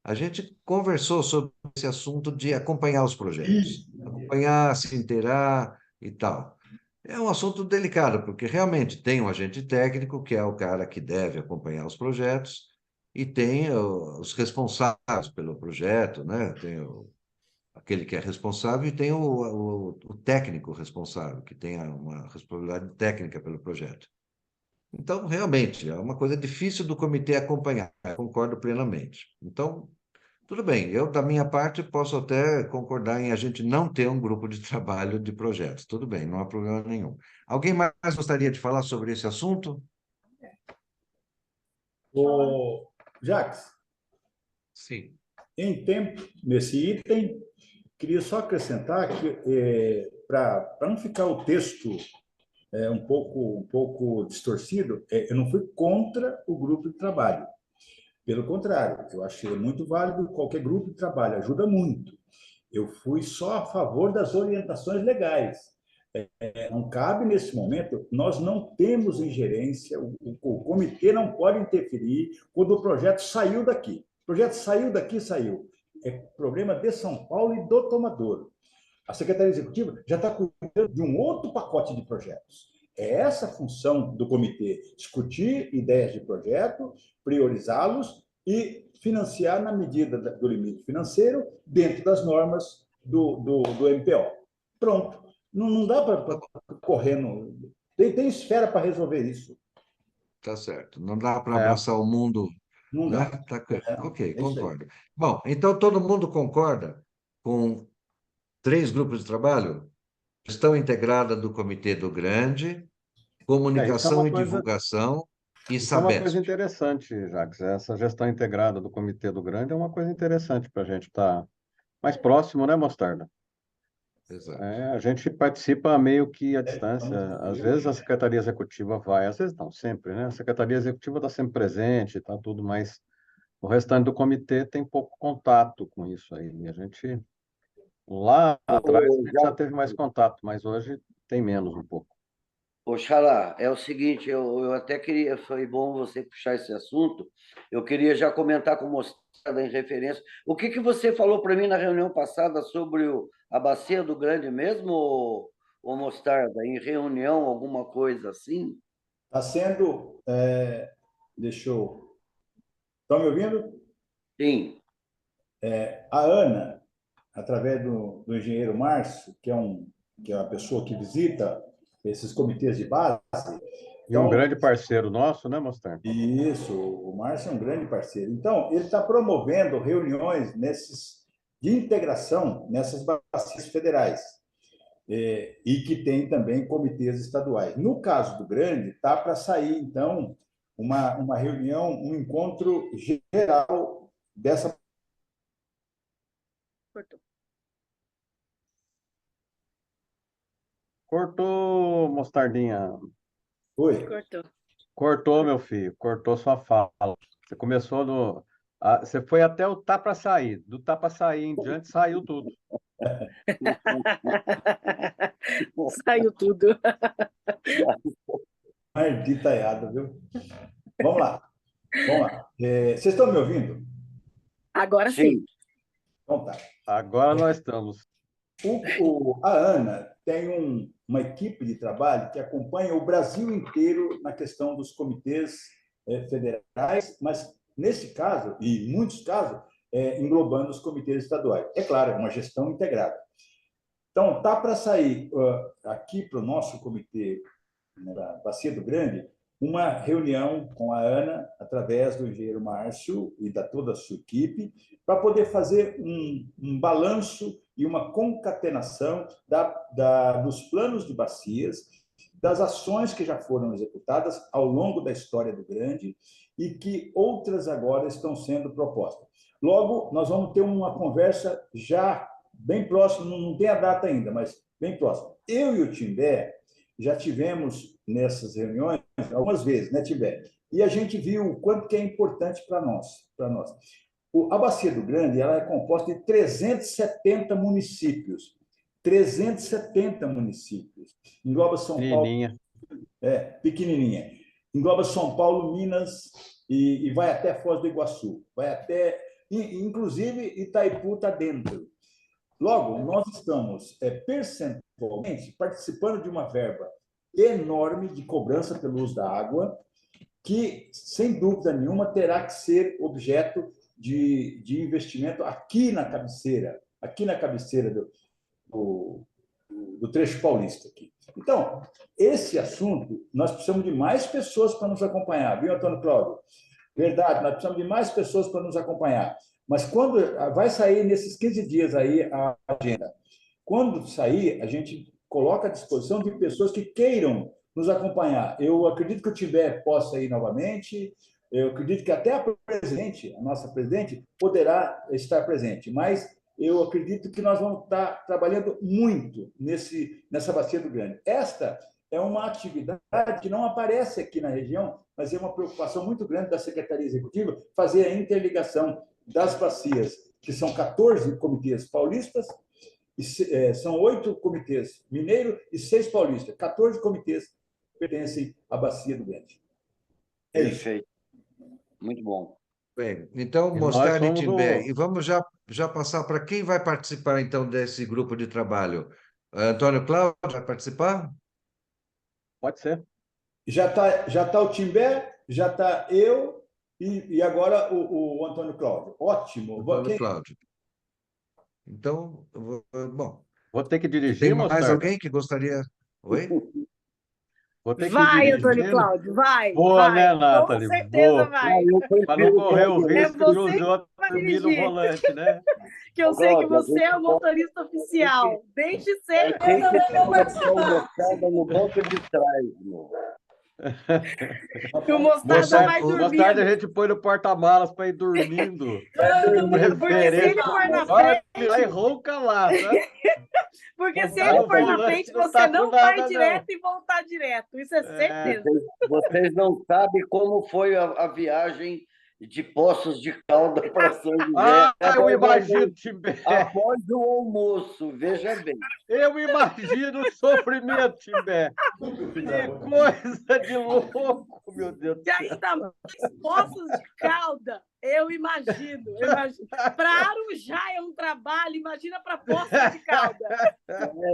a gente conversou sobre esse assunto de acompanhar os projetos, acompanhar, se inteirar e tal. É um assunto delicado, porque realmente tem um agente técnico, que é o cara que deve acompanhar os projetos, e tem os responsáveis pelo projeto, né? Tem aquele que é responsável e tem o técnico responsável, que tem uma responsabilidade técnica pelo projeto. Então, realmente, é uma coisa difícil do comitê acompanhar, concordo plenamente. Então, tudo bem, eu, da minha parte, posso até concordar em a gente não ter um grupo de trabalho de projetos. Tudo bem, não há problema nenhum. Alguém mais gostaria de falar sobre esse assunto? O Jacques, Sim. em tempo, nesse item, queria só acrescentar que, para não ficar o texto um pouco distorcido, eu não fui contra o grupo de trabalho. Pelo contrário, eu achei muito válido qualquer grupo de trabalho, ajuda muito. Eu fui só a favor das orientações legais. Não cabe nesse momento, nós não temos ingerência, o comitê não pode interferir quando o projeto saiu daqui. O projeto saiu daqui, saiu. É problema de São Paulo e do tomador. A Secretaria Executiva já está cuidando de um outro pacote de projetos. É essa a função do comitê: discutir ideias de projeto, priorizá-los e financiar na medida do limite financeiro, dentro das normas do MPO. Pronto. Não dá para correr. Tem esfera para resolver isso. Tá certo. Não dá para É, abraçar o mundo, Não né? dá. Ok, É isso aí. concordo. Bom, então todo mundo concorda com 3 grupos de trabalho? Gestão integrada do Comitê do Grande, isso é comunicação uma e coisa, divulgação e isso é uma coisa Sabesp. interessante, Jacques. Essa gestão integrada do Comitê do Grande é uma coisa interessante para a gente estar mais próximo, né, Mostarda? Exato. A gente participa meio que à distância. Às vezes a Secretaria Executiva vai, às vezes não, sempre, né? A Secretaria Executiva está sempre presente, está tudo, mas O restante do comitê tem pouco contato com isso aí. E a gente, lá atrás, a gente já teve mais contato, mas hoje tem menos um pouco. Oxalá, é o seguinte, eu até queria, foi bom você puxar esse assunto, eu queria já comentar com Mostarda em referência. O que que você falou para mim na reunião passada sobre a Bacia do Grande mesmo, ô Mostarda? Em reunião, alguma coisa assim? Está sendo. Deixa eu. Estão me ouvindo? Sim. A Ana, através do engenheiro Márcio, que é uma pessoa que visita esses comitês de base. E um Então, grande parceiro nosso, né, Mostarda? isso, o Márcio é um grande parceiro. Então, ele está promovendo reuniões de integração nessas bacias federais, e que tem também comitês estaduais. No caso do Grande, está para sair, então, uma reunião, um encontro geral dessa. Cortou. Cortou, Mostardinha. Oi? Cortou. Cortou, meu filho. Cortou sua fala. Você começou no... Você foi até o tá para sair. Do tá para sair em diante, saiu tudo. Saiu tudo. Ditaiada, viu? Vamos lá. Vocês estão me ouvindo? Agora sim. Então tá. Agora nós estamos. A Ana tem uma equipe de trabalho que acompanha o Brasil inteiro na questão dos comitês federais, mas nesse caso, e em muitos casos, englobando os comitês estaduais. É claro, é uma gestão integrada. Então, tá para sair aqui para o nosso comitê, né, da Bacia do Grande, uma reunião com a Ana, através do engenheiro Márcio e da toda a sua equipe, para poder fazer um balanço e uma concatenação dos planos de bacias, das ações que já foram executadas ao longo da história do Grande e que outras agora estão sendo propostas. Logo, nós vamos ter uma conversa já bem próxima, não tem a data ainda, mas bem próxima. Eu e o Timbé já tivemos nessas reuniões algumas vezes, né, Timbé? E a gente viu o quanto que é importante para nós. A Bacia do Grande ela é composta de 370 municípios. 370 municípios. Engloba São Paulo. Pequenininha. Engloba São Paulo, Minas e vai até Foz do Iguaçu. Vai até, inclusive, Itaipu está dentro. Logo, nós estamos percentualmente participando de uma verba enorme de cobrança pelo uso da água, que, sem dúvida nenhuma, terá que ser objeto de investimento aqui na cabeceira do trecho paulista. Aqui. Então, esse assunto, nós precisamos de mais pessoas para nos acompanhar, viu, Antônio Cláudio? Verdade, nós precisamos de mais pessoas para nos acompanhar. Mas quando vai sair nesses 15 dias aí a agenda, quando sair, a gente coloca à disposição de pessoas que queiram nos acompanhar. Eu acredito que o Timbé possa ir novamente, eu acredito que até a nossa presidente, poderá estar presente, mas eu acredito que nós vamos estar trabalhando muito nessa Bacia do Grande. Esta é uma atividade que não aparece aqui na região, mas é uma preocupação muito grande da Secretaria Executiva fazer a interligação das bacias, que são 14 comitês paulistas, são 8 comitês mineiros e 6 paulistas. 14 comitês pertencem à Bacia do Grande. Perfeito. Muito bom. Bem, então, Mostarda e Timbé, e vamos já passar para quem vai participar, então, desse grupo de trabalho. Antônio Cláudio vai participar? Pode ser. Já tá o Timbé, já está eu e agora o Antônio Cláudio. Ótimo. Antônio Cláudio. Então, bom. Vou ter que dirigir, tem mais Mostarda? alguém que gostaria... Oi? Vou ter que Vai, dirigir. Antônio Cláudio, vai. Vou, vai. né, Nathalie? Com certeza Vou. vai. Para não correr o risco de você os outros dormir no volante, né? Que eu sei que você é o motorista oficial. Deixe ser. Tem que colocar o Mostarda no banco de trás, meu. Que o Mostarda vai dormir. Mostarda a gente põe no porta-malas para ir dormindo. Porque se ele for na frente... Vai ronca lá, tá? Porque se ele for na frente, você não vai direto e voltar direto. Isso é certeza. Vocês não sabem como foi a viagem de Poços de Caldas para São José Ah, eu imagino, Timbé. após o almoço, veja bem. Eu imagino o sofrimento, Timbé. Que coisa de louco, meu Deus do E céu. ainda mais Poços de Calda, eu imagino. Para Arujá é um trabalho, imagina para Poços de Calda.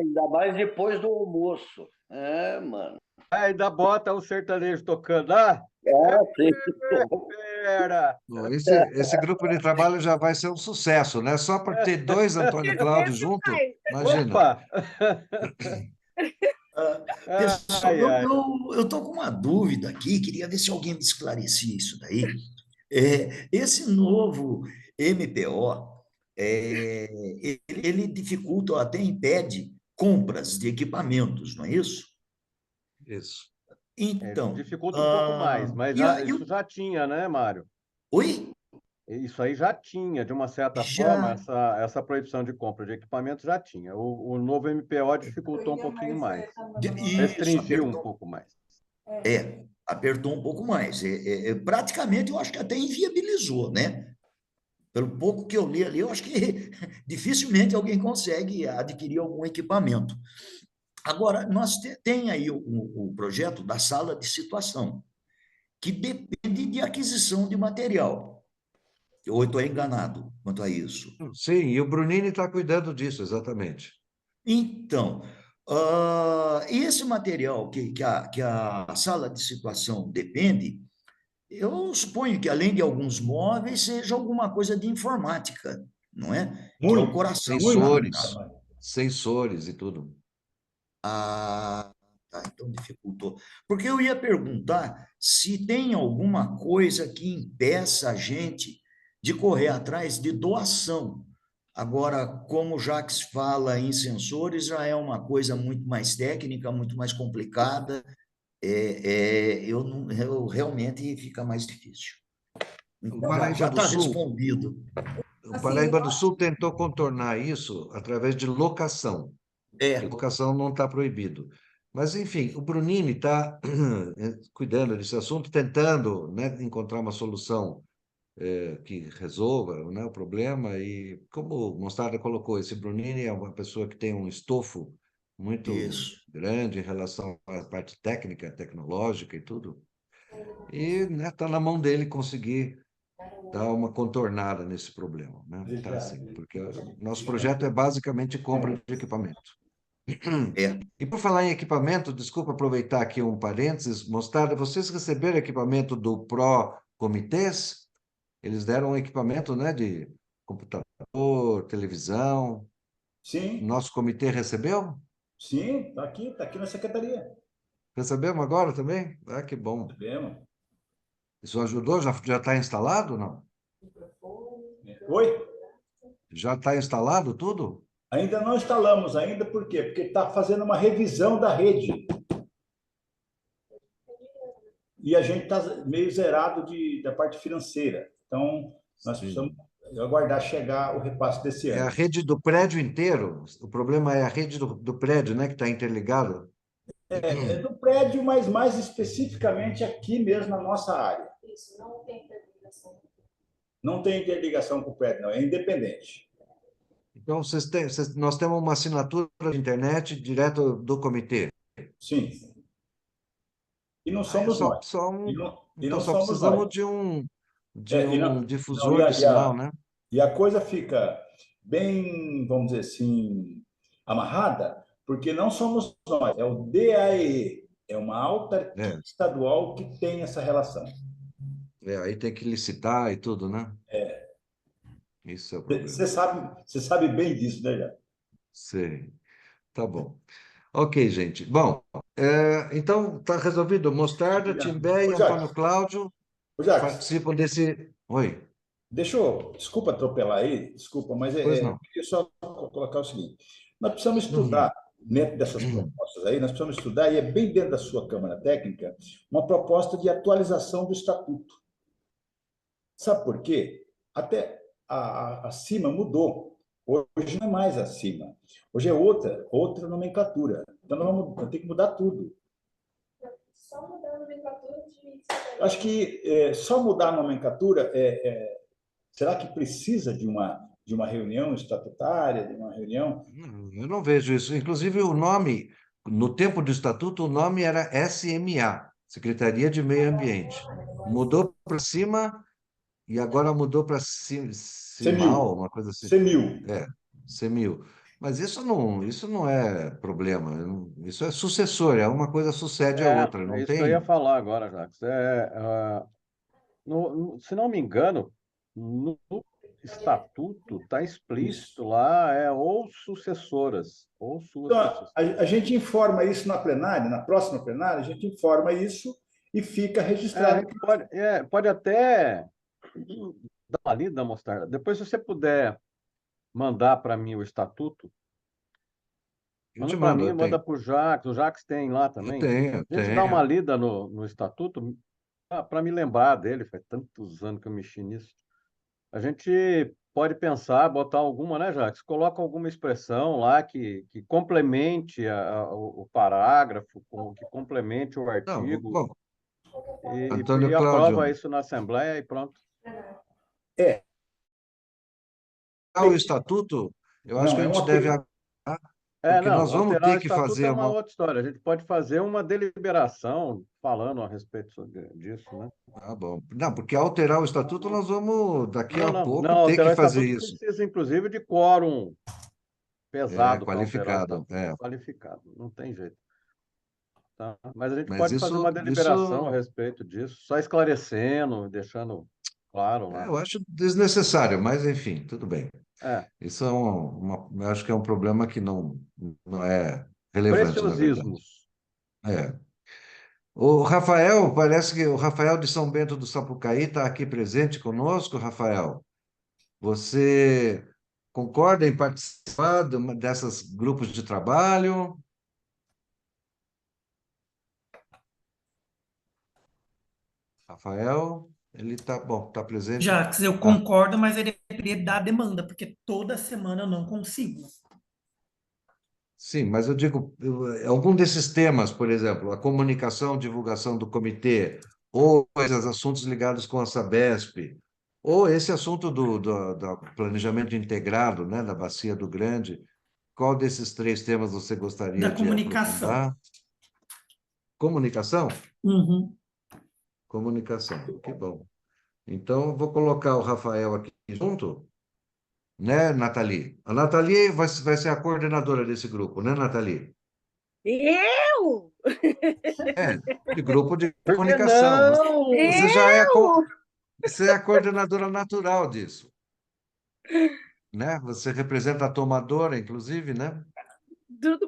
Ainda mais depois do almoço. É, mano. Ainda bota o sertanejo tocando. Ah, Sim. pera. Bom, esse grupo de trabalho já vai ser um sucesso, né? Só por ter dois Antônio Cláudio Esse junto, vai. imagina. Opa! Pessoal, Ai, ai. eu estou com uma dúvida aqui, queria ver se alguém me esclarecia isso daí. Esse novo MPO, ele dificulta ou até impede compras de equipamentos, não é isso? Isso. Então, Dificulta um pouco mais, mas isso já tinha, né, Mário? Oi? Isso aí já tinha, de uma certa forma, essa proibição de compra de equipamentos já tinha. O novo MPO dificultou um pouquinho mais, Isso, restringiu um pouco mais. apertou um pouco mais. Praticamente, eu acho que até inviabilizou, né? Pelo pouco que eu li ali, eu acho que dificilmente alguém consegue adquirir algum equipamento. Agora, nós tem aí o projeto da sala de situação, que depende de aquisição de material. Ou eu estou enganado quanto a isso? Sim, e o Brunini está cuidando disso, exatamente. Então, esse material que a sala de situação depende, eu suponho que, além de alguns móveis, seja alguma coisa de informática, não é? Que é o Muito, coração muito. Sensores e tudo. Tá, então dificultou. Porque eu ia perguntar se tem alguma coisa que impeça a gente de correr atrás de doação. Agora, como o Jacques fala em sensores, já é uma coisa muito mais técnica, muito mais complicada. Eu realmente fica mais difícil. O Então, Paraíba já do está Sul, respondido. o Assim, Paraíba eu do Sul tentou contornar isso através de locação. Locação não está proibido. Mas, enfim, o Brunini está cuidando desse assunto, tentando, né, encontrar uma solução que resolva, né, o problema. E, como o Mostarda colocou, esse Brunini é uma pessoa que tem um estofo muito Isso. grande em relação à parte técnica, tecnológica e tudo. E, né, está na mão dele conseguir dar uma contornada nesse problema, né? Tá assim, porque o nosso projeto é basicamente compra de equipamento. É. E por falar em equipamento, desculpa aproveitar aqui um parênteses, Mostarda, vocês receberam equipamento do Pro Comitês? Eles deram um equipamento, né, de computador, televisão. Sim, Nosso comitê recebeu? sim, está aqui na secretaria. Recebemos agora também? Ah, que bom. Recebemos. Isso ajudou? Já está instalado, não? Oi? Já está instalado tudo? Ainda não instalamos ainda, por quê? Porque está fazendo uma revisão da rede. E a gente está meio zerado da parte financeira. Então, nós precisamos aguardar chegar o repasse desse É a ano. rede do prédio inteiro. O problema é a rede do prédio, né, que está interligado. É do prédio, mas mais especificamente aqui mesmo na nossa área. Isso, não tem interligação. Não tem interligação com o prédio, não, é independente. Então, nós temos uma assinatura de internet direto do comitê. Sim. E não É somos nós. E então, não só somos precisamos nós. de um E difusor de sinal, né? e a coisa fica bem, vamos dizer assim, amarrada, porque não somos nós, é o DAEE, é uma autarquia estadual que tem essa relação. Aí tem que licitar e tudo, né? Isso é o problema. Você sabe bem disso, né, já? Sei. Tá bom. Ok, gente. Bom, então tá resolvido. Mostarda, Timbé e Ô, Jacques, Antônio Cláudio participam desse. Oi, desculpa atropelar aí, desculpa, mas pois eu não. queria só colocar o seguinte: nós precisamos estudar, dentro dessas propostas aí, nós precisamos estudar, e é bem dentro da sua Câmara Técnica, uma proposta de atualização do Estatuto. Sabe por quê? Até a CIMA mudou. Hoje não é mais a CIMA. Hoje é outra nomenclatura. Então, nós vamos ter que mudar tudo. Só mudar a nomenclatura Acho que só mudar a nomenclatura, será que precisa de uma reunião estatutária, de uma reunião? Eu não vejo isso. Inclusive, o nome, no tempo do estatuto, o nome era SMA, Secretaria de Meio Ambiente. Mudou para cima e agora mudou para CIMAL, uma coisa assim. CEMIL. É, CEMIL. Mas isso não é problema. Isso é sucessor, é uma coisa sucede à outra. É Não isso que eu ia tem. falar agora, Jacques. Se não me engano, no estatuto está explícito Isso. lá, ou sucessores, ou suas Então, sucessoras. a gente informa isso na plenária, na próxima plenária, a gente informa isso e fica A registrado. gente pode até dar uma lida, Mostarda. Depois, se você puder mandar para mim o estatuto, Eu te manda para mando, mim, eu manda tenho. para o Jacques tem lá Eu também. tenho, A gente dá uma tenho. lida no estatuto para me lembrar dele, faz tantos anos que eu mexi nisso. A gente pode pensar, botar alguma, né, Jacques? Coloca alguma expressão lá que complemente o parágrafo, que complemente o Não, artigo, bom, e Antônio aprova Cláudio, isso na Assembleia e pronto. o estatuto, eu acho que Não, a é um gente deve apelo. aguardar, porque nós Não, vamos alterar o ter que estatuto é fazer uma uma. outra história. A gente pode fazer uma deliberação falando a respeito disso, né? Ah, bom. Não, porque alterar o estatuto, nós vamos, daqui a pouco, Não, ter que alterar o fazer estatuto isso. precisa, inclusive, de quórum É, pesado para alterar o qualificado. estatuto, É. qualificado, não tem jeito. Tá? Mas a gente Mas pode fazer uma deliberação a isso respeito disso, só esclarecendo, deixando claro lá. eu acho desnecessário, mas enfim, tudo bem. É, Isso é eu acho que é um problema que não é relevante, na verdade. preciosismos. É. O Rafael, parece que o Rafael de São Bento do Sapucaí está aqui presente conosco, Rafael. Você concorda em participar dessas grupos de trabalho? Rafael, ele está, bom, está presente. Jacques, eu Ah, concordo, mas ele deveria dar demanda, porque toda semana eu não consigo. sim, mas eu digo, algum desses temas, por exemplo, a comunicação, divulgação do comitê, ou esses assuntos ligados com a Sabesp, ou esse assunto do planejamento integrado, né, da Bacia do Grande, qual desses três temas você Da gostaria de comunicação. aprofundar? Comunicação? Uhum. Comunicação, que bom. Então, eu vou colocar o Rafael aqui junto, né, Nathalie? A Nathalie vai ser a coordenadora desse grupo, né, Nathalie? Eu? É, de grupo de Por que comunicação. não? Você já é Eu? você é a coordenadora natural disso, né? Você representa a tomadora, inclusive, né?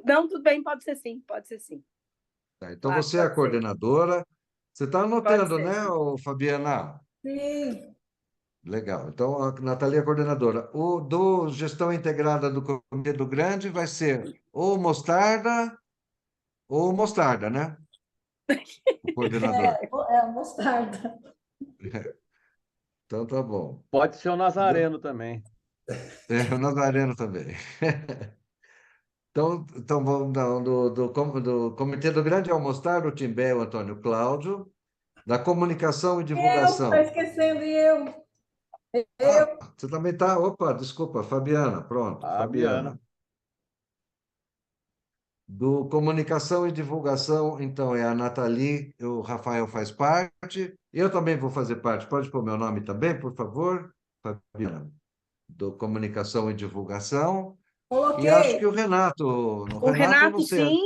Não, tudo bem, pode ser sim, pode ser sim. Tá, então Claro, você é a pode ser. coordenadora. Você está Pode anotando, ser. né, Fabiana? Sim, Legal. Então, a Nathalie é a coordenadora. O do gestão integrada do Comitê do Grande vai ser ou Mostarda, né? O coordenador. é a mostarda. Então, tá bom. Pode ser o Nazareno também. O Nazareno também. Então vamos do Comitê do Grande é o Mostarda, o Timbé, o Antônio Cláudio. Da comunicação e Está divulgação. esquecendo eu. Ah, você também está. Opa, desculpa, Fabiana. Pronto, A Biana. Fabiana. Do comunicação e divulgação, então, é a Nathalie, o Rafael faz parte. Eu também vou fazer parte. Pode pôr meu nome também, por favor, Fabiana. Do comunicação e divulgação. E acho que Coloquei. O o Renato, eu não Renato, sei. sim.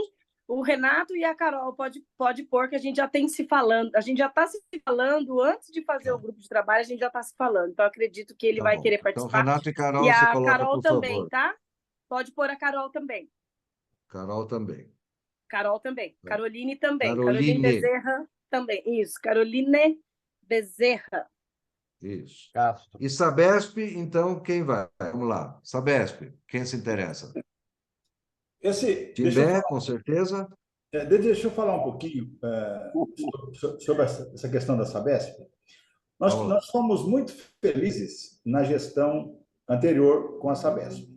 O Renato e a Carol pode pôr, que a gente já tem se falando. A gente já está se falando antes de fazer o Tá, grupo de trabalho, a gente já está se falando. Então, acredito que ele tá vai bom. querer Então, participar. Renato e E Carol, você a coloca, Carol por também, favor. tá? Pode pôr a Carol também. Carol também. Carol também. Caroline também. Caroline Caroline. Bezerra também. Isso, Caroline Bezerra. Isso. Castro. E Sabesp, então, quem vai? Vamos lá. Sabesp, quem se interessa? Deixa eu Timbé, falar, com certeza. deixa eu falar um pouquinho sobre essa questão da Sabesp. Vamos lá. Nós fomos muito felizes na gestão anterior com a Sabesp.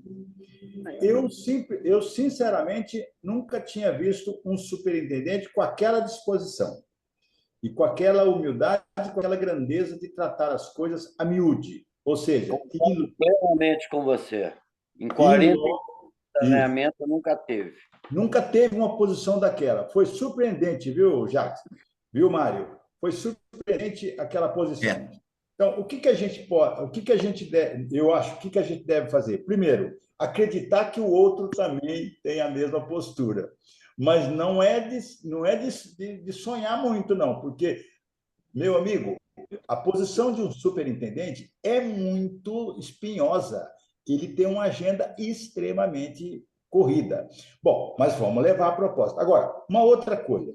Eu, sinceramente, nunca tinha visto um superintendente com aquela disposição. e com aquela humildade, com aquela grandeza de tratar as coisas a miúde. Ou seja, Concordo plenamente com você. Em em 40 loco, isso. saneamento nunca teve. Nunca teve uma posição daquela. Foi surpreendente, viu, Jacques? Viu, Mário? Foi surpreendente aquela posição. É. Então, o que que a gente pode, o que que a gente deve, eu acho, o que que a gente deve fazer? Primeiro, acreditar que o outro também tem a mesma postura. Mas não é de sonhar muito, não, porque, meu amigo, a posição de um superintendente é muito espinhosa. Ele tem uma agenda extremamente corrida. Bom, mas vamos levar a proposta. Agora, uma outra coisa.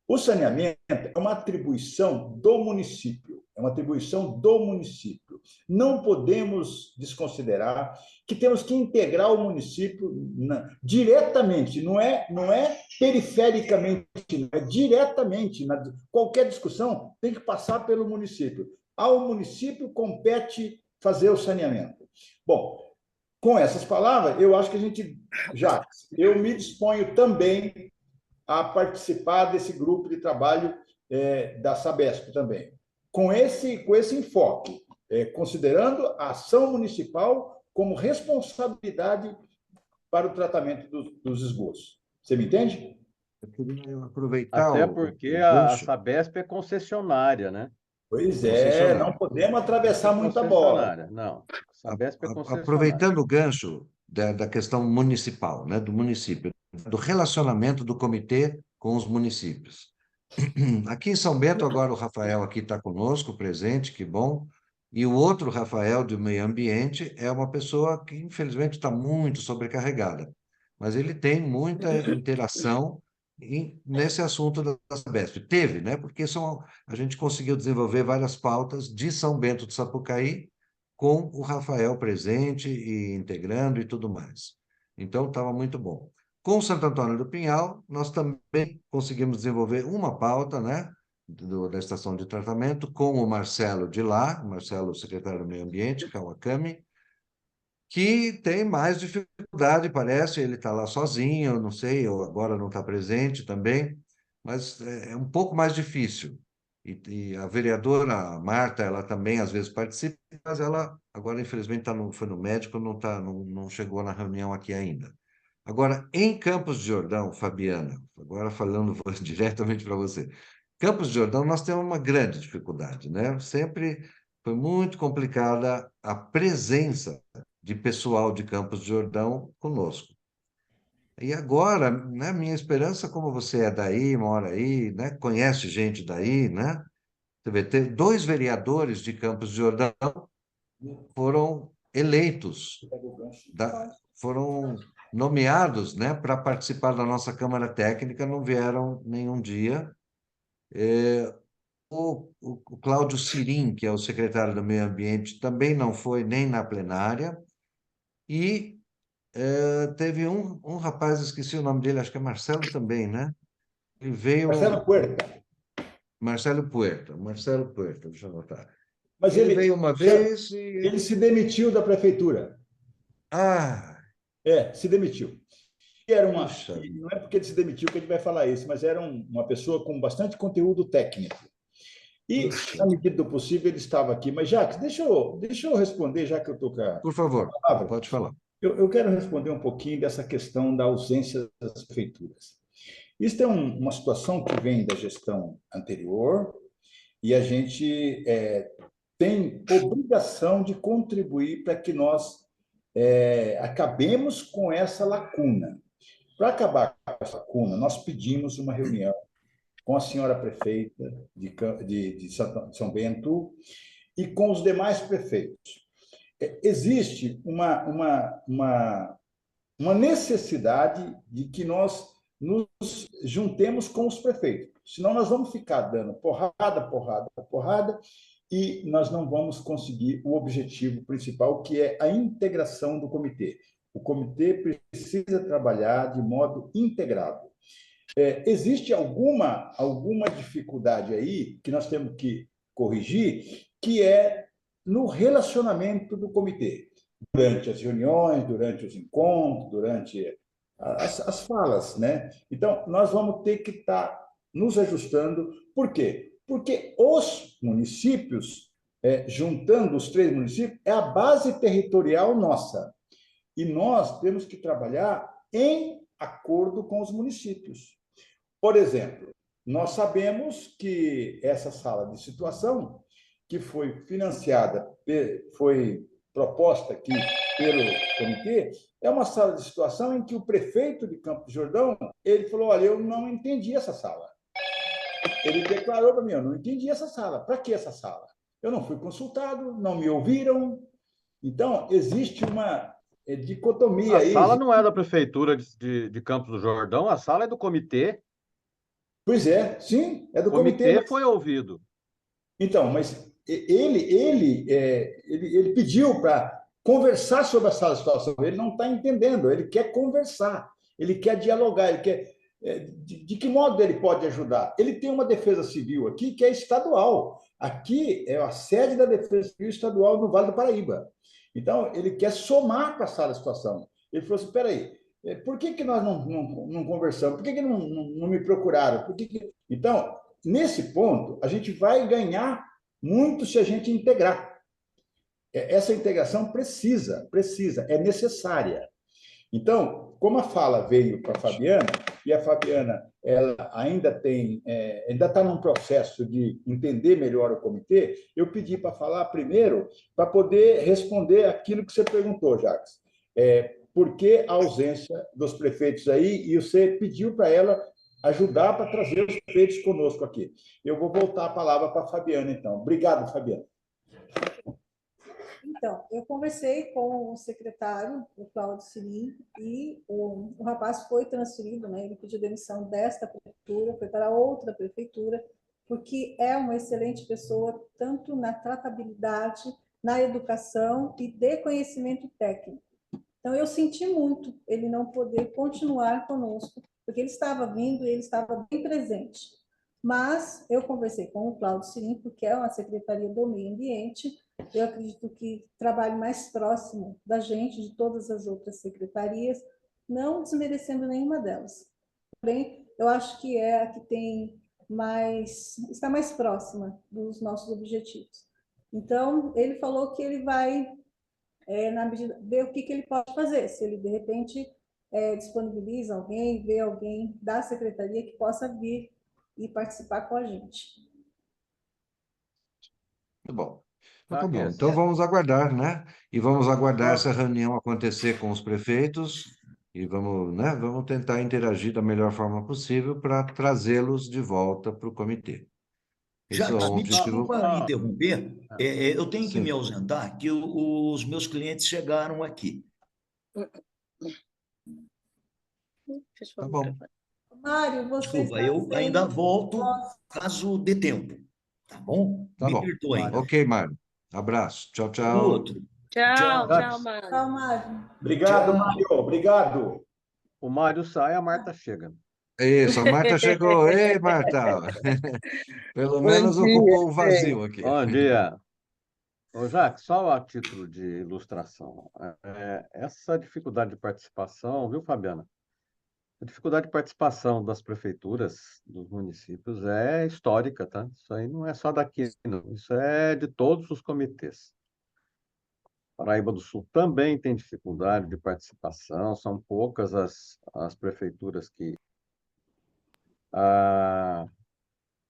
O saneamento é uma atribuição do município. É uma atribuição do município. Não podemos desconsiderar que temos que integrar o município diretamente, não é perifericamente, não é diretamente. Qualquer discussão tem que passar pelo município. Ao município compete fazer o saneamento. Bom, com essas palavras, eu acho que a gente já, eu me disponho também a participar desse grupo de trabalho da Sabesp também, com esse enfoque, considerando a ação municipal como responsabilidade para o tratamento dos esgotos. Você me entende? Eu queria aproveitar Até o porque a gancho. Sabesp é concessionária, né? Pois é, Concessionária. não podemos atravessar É muita bola. concessionária, não. A Sabesp é concessionária. Aproveitando o gancho da questão municipal, né, do município, do relacionamento do comitê com os municípios. Aqui em São Bento, agora o Rafael aqui está conosco, presente, que bom. E o outro Rafael, do meio ambiente, é uma pessoa que, infelizmente, está muito sobrecarregada. Mas ele tem muita interação nesse assunto da Sabesp. Teve, né? Porque a gente conseguiu desenvolver várias pautas de São Bento do Sapucaí com o Rafael presente e integrando e tudo mais. Então, estava muito bom. Com Santo Antônio do Pinhal, nós também conseguimos desenvolver uma pauta, né, da estação de tratamento, com o Marcelo de lá, o Marcelo, secretário do Meio Ambiente, Kawakami, que tem mais dificuldade, parece, ele está lá sozinho, eu não sei, ou agora não está presente também, mas é um pouco mais difícil. E a vereadora Marta, ela também às vezes participa, mas ela agora, infelizmente, foi no médico, não chegou na reunião aqui ainda. Agora, em Campos de Jordão, Fabiana, agora falando diretamente para você, Campos de Jordão, nós temos uma grande dificuldade, né? Sempre foi muito complicada a presença de pessoal de Campos de Jordão conosco. E agora, né, minha esperança, como você é daí, mora aí, né, conhece gente daí, né? Você vê, ter 2 vereadores de Campos de Jordão foram eleitos, foram nomeados, né, para participar da nossa Câmara Técnica, não vieram nenhum dia. O Cláudio Cirim, que é o secretário do Meio Ambiente, também não foi nem na plenária. E teve um rapaz, esqueci o nome dele, acho que é Marcelo também, né? Ele veio. Marcelo Puerta. Marcelo Puerta, deixa eu anotar. Mas Ele veio uma vez e. Ele se demitiu da prefeitura. Ah, Se demitiu. E era puxa. não é porque ele se demitiu que a gente vai falar isso, mas era uma pessoa com bastante conteúdo técnico. E, na medida do possível, ele estava aqui. Mas, Jacques, deixa eu responder, já que eu estou com a Por favor, palavra. pode falar. Eu quero responder um pouquinho dessa questão da ausência das prefeituras. Isso é uma situação que vem da gestão anterior e a gente tem obrigação de contribuir para que nós acabemos com essa lacuna. Para acabar com essa lacuna, nós pedimos uma reunião com a senhora prefeita de São Bento e com os demais prefeitos. Existe uma necessidade de que nós nos juntemos com os prefeitos. Senão, nós vamos ficar dando porrada, e nós não vamos conseguir o objetivo principal, que é a integração do comitê. O comitê precisa trabalhar de modo integrado. Existe alguma dificuldade aí que nós temos que corrigir, que é no relacionamento do comitê, durante as reuniões, durante os encontros, durante as falas, né? Então, nós vamos ter que estar nos ajustando. Por quê? Porque os municípios, juntando os 3 municípios, é a base territorial nossa. E nós temos que trabalhar em acordo com os municípios. Por exemplo, nós sabemos que essa sala de situação, que foi financiada, foi proposta aqui pelo comitê, é uma sala de situação em que o prefeito de Campos do Jordão, ele falou, olha, eu não entendi essa sala. Ele declarou para mim, eu não entendi essa sala. Para que essa sala? Eu não fui consultado, não me ouviram. Então, existe uma dicotomia aí. A sala não é da Prefeitura de Campos do Jordão, a sala é do comitê. Pois é, sim, é do O comitê comitê. foi ouvido. Então, mas ele pediu para conversar sobre a sala de situação. Ele não está entendendo, ele quer conversar, ele quer dialogar, ele quer. De que modo ele pode ajudar? Ele tem uma defesa civil aqui que é estadual. Aqui é a sede da Defesa Civil Estadual no Vale do Paraíba. Então, ele quer somar com a sala de situação. Ele falou assim: espera aí, por que nós não conversamos? Por que não me procuraram? Então, nesse ponto, a gente vai ganhar muito se a gente integrar. Essa integração precisa, é necessária. Então, como a fala veio para a Fabiana, e a Fabiana ela ainda está num processo de entender melhor o comitê, eu pedi para falar primeiro, para poder responder aquilo que você perguntou, Jacques. Por que a ausência dos prefeitos aí? E você pediu para ela ajudar para trazer os prefeitos conosco aqui. Eu vou voltar a palavra para a Fabiana, então. Obrigado, Fabiana. Então, eu conversei com o secretário, o Cláudio Sirim, e o rapaz foi transferido, né? Ele pediu demissão desta prefeitura, foi para outra prefeitura, porque é uma excelente pessoa, tanto na tratabilidade, na educação e de conhecimento técnico. Então, eu senti muito ele não poder continuar conosco, porque ele estava vindo e ele estava bem presente. Mas eu conversei com o Cláudio Sirim, porque é uma secretaria do meio ambiente, eu acredito que trabalhe mais próximo da gente, de todas as outras secretarias, não desmerecendo nenhuma delas. Porém, eu acho que é a que está mais próxima dos nossos objetivos. Então, ele falou que ele vai, na medida, ver o que ele pode fazer, se ele, de repente, disponibiliza alguém, vê alguém da secretaria que possa vir e participar com a gente. Tá bom. Tá, Tá bom. Guess. Então vamos aguardar, né? E vamos aguardar essa reunião acontecer com os prefeitos e vamos, né? Vamos tentar interagir da melhor forma possível para trazê-los de volta para o comitê. Esse é Jacques, o me objetivo. desculpa interromper, eu tenho que Sim. me ausentar, que os meus clientes chegaram aqui. Tá bom. Mário, você Desculpa, está eu ainda sendo... volto caso dê tempo, tá bom? Tá Me bom. perdoem. Ok, Mário. Abraço. Tchau, tchau. Outro. Tchau, Tchau. tchau, Mário. Tchau, Mário. Obrigado, Tchau. Mário. Obrigado. O Mário sai, a Marta chega. Isso, a Marta chegou. Ei, Marta! Pelo menos ocupou um vazio aqui. Bom dia. Ô, Jacques, só a título de ilustração. Essa dificuldade de participação, viu, Fabiana? A dificuldade de participação das prefeituras, dos municípios, é histórica, tá? Isso aí não é só daqui, não. Isso é de todos os comitês. Paraíba do Sul também tem dificuldade de participação, são poucas as prefeituras que a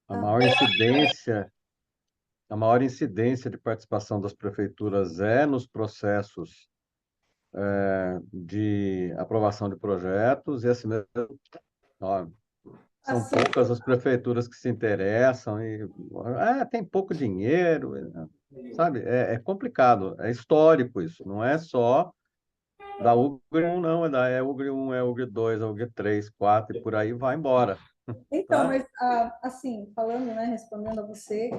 maior incidência de participação das prefeituras é nos processos de aprovação de projetos, e assim mesmo, ó, são Assim, poucas as prefeituras que se interessam, e tem pouco dinheiro, sabe? É complicado, é histórico isso, não é só da UGRE 1, não, é UGRE 1, é UGRE 2, é UGRE 3, 4, e por aí vai embora. então, Tá? mas assim, falando, né, respondendo a você,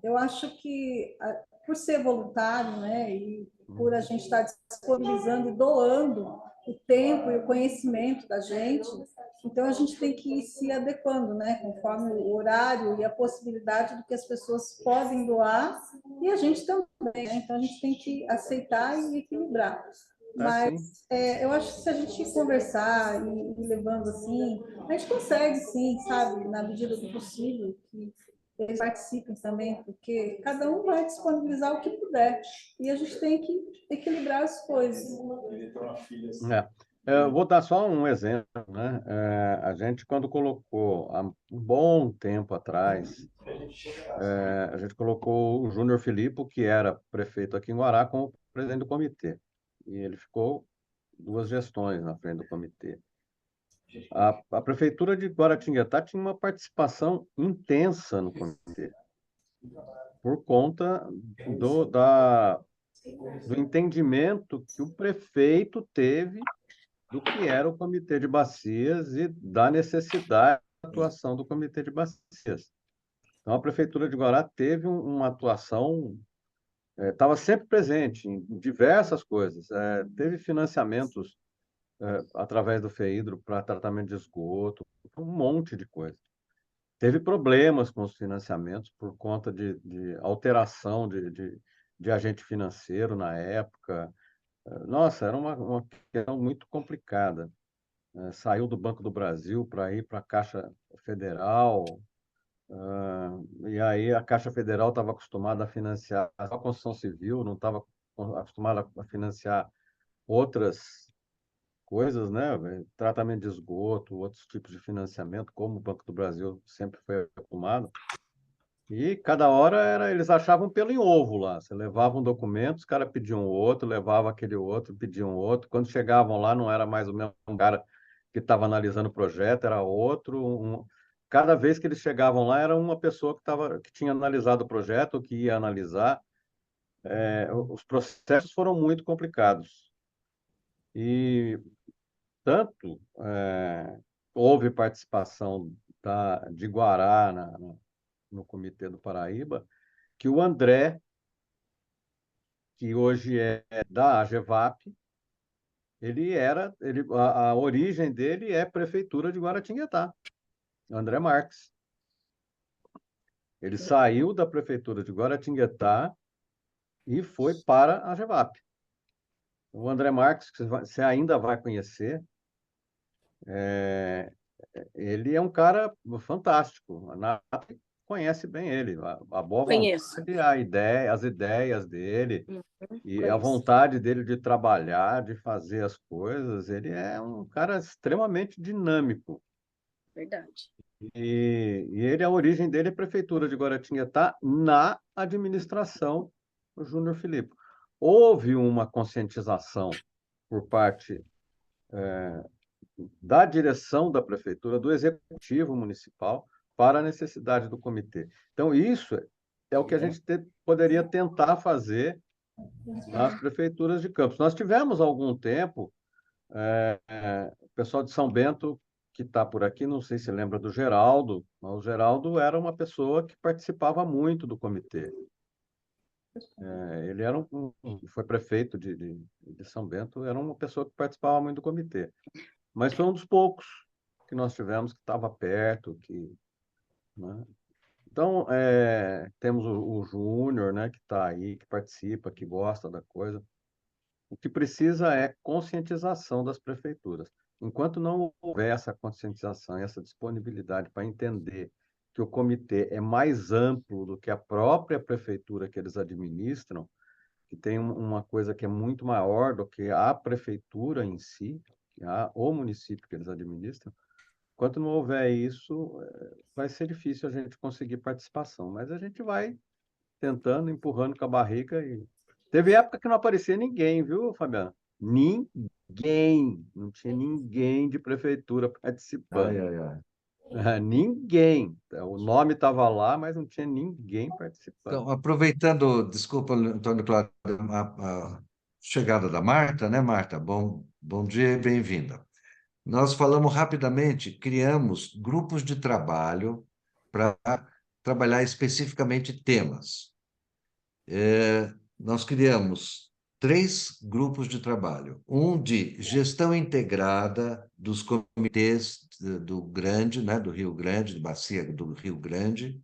eu acho que por ser voluntário, né, e por a gente estar disponibilizando e doando o tempo e o conhecimento da gente, então a gente tem que ir se adequando, né, conforme o horário e a possibilidade do que as pessoas podem doar e a gente também, né? Então a gente tem que aceitar e equilibrar. Sim. Mas eu acho que se a gente conversar e levando assim, a gente consegue sim, sabe, na medida do possível, que eles participem também, porque cada um vai disponibilizar o que puder. E a gente tem que equilibrar as coisas. É. Eu vou dar só um exemplo, né? A gente, quando colocou, há um bom tempo atrás, a gente colocou o Júnior Filippo, que era prefeito aqui em Guará, como presidente do comitê. E ele ficou 2 gestões na frente do comitê. A prefeitura de Guaratinguetá tinha uma participação intensa no comitê, por conta do entendimento que o prefeito teve do que era o Comitê de Bacias e da necessidade da atuação do Comitê de Bacias. Então, a Prefeitura de Guará teve uma atuação, estava sempre presente em diversas coisas. Teve financiamentos através do FEIDRO para tratamento de esgoto, um monte de coisa. Teve problemas com os financiamentos por conta de alteração de agente financeiro na época. Nossa, era uma questão muito complicada. Saiu do Banco do Brasil para ir para a Caixa Federal, e aí a Caixa Federal estava acostumada a financiar a construção civil, não estava acostumada a financiar outras coisas, né? Tratamento de esgoto, outros tipos de financiamento, como o Banco do Brasil sempre foi acostumado. E cada hora eles achavam pelo em ovo lá. Você levava um documento, os caras pediam outro, levava aquele outro, pediam outro. Quando chegavam lá, não era mais o mesmo cara que estava analisando o projeto, era outro. Cada vez que eles chegavam lá, era uma pessoa que tinha analisado o projeto, que ia analisar. Os processos foram muito complicados. E tanto houve participação de Guará no Comitê do Paraíba, que o André, que hoje é da AGEVAP, a origem dele é Prefeitura de Guaratinguetá, André Marques. Ele saiu da Prefeitura de Guaratinguetá e foi para a AGEVAP. O André Marques, que você ainda vai conhecer, ele é um cara fantástico. A Nath conhece bem ele, a boa Conheço. vontade, as ideias dele. E a Conheço. vontade dele de trabalhar, de fazer as coisas, ele é um cara extremamente dinâmico. Verdade. A origem dele é Prefeitura de Guaratinguetá na administração do Júnior Filippo. Houve uma conscientização por parte da direção da Prefeitura, do Executivo Municipal, para a necessidade do comitê. Então, isso é o que a gente poderia tentar fazer nas prefeituras de campos. Nós tivemos há algum tempo, o pessoal de São Bento, que está por aqui, não sei se lembra do Geraldo, mas o Geraldo era uma pessoa que participava muito do comitê. Ele foi prefeito de São Bento, era uma pessoa que participava muito do comitê. Mas foi um dos poucos que nós tivemos que estava perto, né? Então, temos o Júnior, né, que está aí, que participa, que gosta da coisa. O que precisa é conscientização das prefeituras. Enquanto não houver essa conscientização e essa disponibilidade para entender que o comitê é mais amplo do que a própria prefeitura que eles administram, que tem uma coisa que é muito maior do que a prefeitura em si, o município que eles administram, enquanto não houver isso, vai ser difícil a gente conseguir participação. Mas a gente vai tentando, empurrando com a barriga. Teve época que não aparecia ninguém, viu, Fabiano? Ninguém. Não tinha ninguém de prefeitura participando. Ninguém. O nome estava lá, mas não tinha ninguém participando. Então, aproveitando, desculpa, Antônio Cláudio, a chegada da Marta, né, Marta? Bom dia e bem-vinda. Nós falamos rapidamente, criamos grupos de trabalho para trabalhar especificamente temas. Nós criamos 3 grupos de trabalho. Um de gestão integrada dos comitês do Grande, né, do Rio Grande, de Bacia do Rio Grande.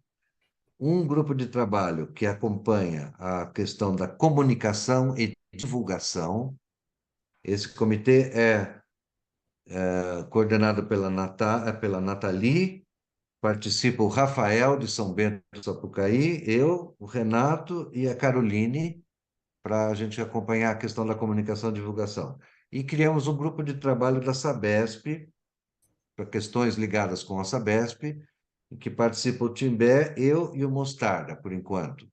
Um grupo de trabalho que acompanha a questão da comunicação e divulgação. Esse comitê é coordenado pela Nathalie, participa o Rafael de São Bento do Sapucaí, eu, o Renato e a Caroline, para a gente acompanhar a questão da comunicação e divulgação. E criamos um grupo de trabalho da Sabesp, para questões ligadas com a Sabesp, em que participa o Timbé, eu e o Mostarda, por enquanto.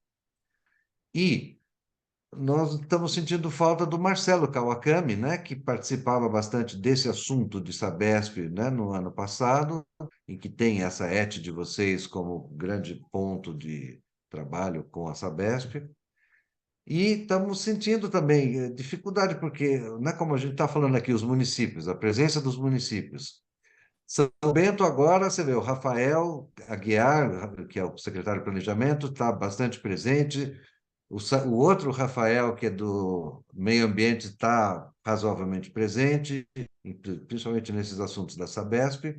E nós estamos sentindo falta do Marcelo Kawakami, né, que participava bastante desse assunto de Sabesp, né, no ano passado, e que tem essa ET de vocês como grande ponto de trabalho com a Sabesp. E estamos sentindo também dificuldade, porque, né, como a gente está falando aqui, os municípios, a presença dos municípios. São Bento agora, você vê, o Rafael Aguiar, que é o secretário de Planejamento, está bastante presente. O outro Rafael, que é do meio ambiente, está razoavelmente presente, principalmente nesses assuntos da Sabesp.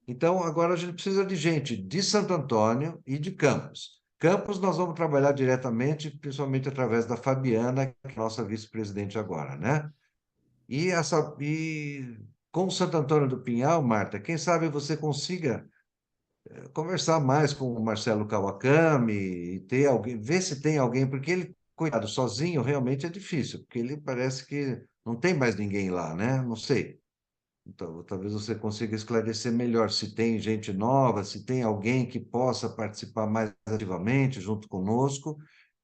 Então, agora a gente precisa de gente de Santo Antônio e de Campos. Campos nós vamos trabalhar diretamente, principalmente através da Fabiana, que é a nossa vice-presidente agora, né? E com Santo Antônio do Pinhal, Marta, quem sabe você consiga conversar mais com o Marcelo Kawakami e ter alguém, ver se tem alguém, porque ele, coitado, sozinho realmente é difícil, porque ele parece que não tem mais ninguém lá, né? Não sei. Então, talvez você consiga esclarecer melhor se tem gente nova, se tem alguém que possa participar mais ativamente junto conosco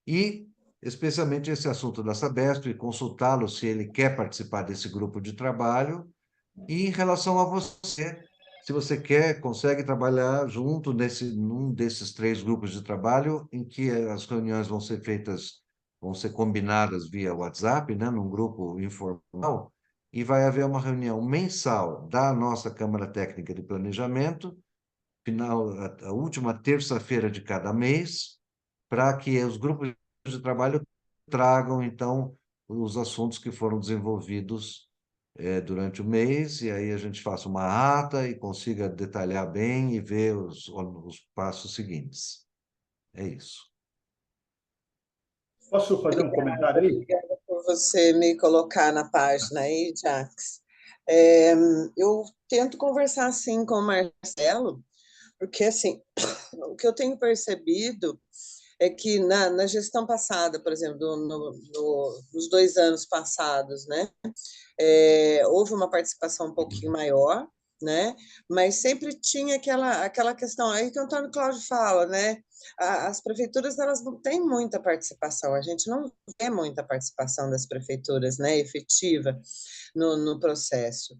e, especialmente, esse assunto da Sabesp, consultá-lo se ele quer participar desse grupo de trabalho e em relação a você, se você quer, consegue trabalhar junto num desses 3 grupos de trabalho em que as reuniões vão ser feitas, vão ser combinadas via WhatsApp, né, num grupo informal, e vai haver uma reunião mensal da nossa Câmara Técnica de Planejamento, a última terça-feira de cada mês, para que os grupos de trabalho tragam, então, os assuntos que foram desenvolvidos durante o mês, e aí a gente faça uma ata e consiga detalhar bem e ver os passos seguintes. É isso. Posso fazer um comentário aí? Obrigada por você me colocar na página aí, Jacques. Eu tento conversar, assim, com o Marcelo, porque, assim, o que eu tenho percebido é que na gestão passada, por exemplo, nos 2 anos passados, né, houve uma participação um pouquinho maior, né, mas sempre tinha aquela questão aí que o Antônio Cláudio fala, né, as prefeituras elas não têm muita participação, a gente não vê muita participação das prefeituras, né, efetiva no processo.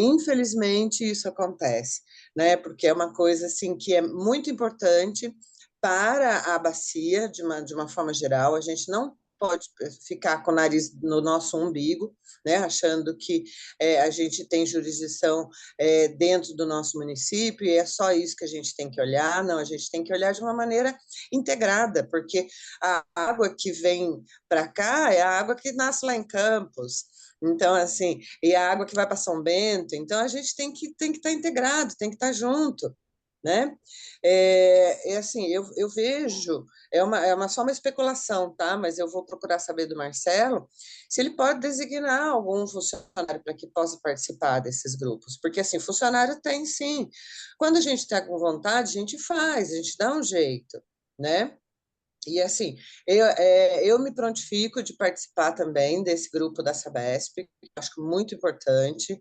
Infelizmente, isso acontece, né, porque é uma coisa assim, que é muito importante para a bacia, de uma forma geral, a gente não pode ficar com o nariz no nosso umbigo, né, achando que a gente tem jurisdição dentro do nosso município e é só isso que a gente tem que olhar. Não, a gente tem que olhar de uma maneira integrada, porque a água que vem para cá é a água que nasce lá em Campos. Então, assim, e a água que vai para São Bento, então a gente tem que estar integrado, tem que estar junto, né? Assim, eu vejo, só uma especulação, tá? Mas eu vou procurar saber do Marcelo se ele pode designar algum funcionário para que possa participar desses grupos, porque assim, funcionário tem sim. Quando a gente está com vontade, a gente faz, a gente dá um jeito, né? E assim, eu me prontifico de participar também desse grupo da Sabesp, que acho muito importante.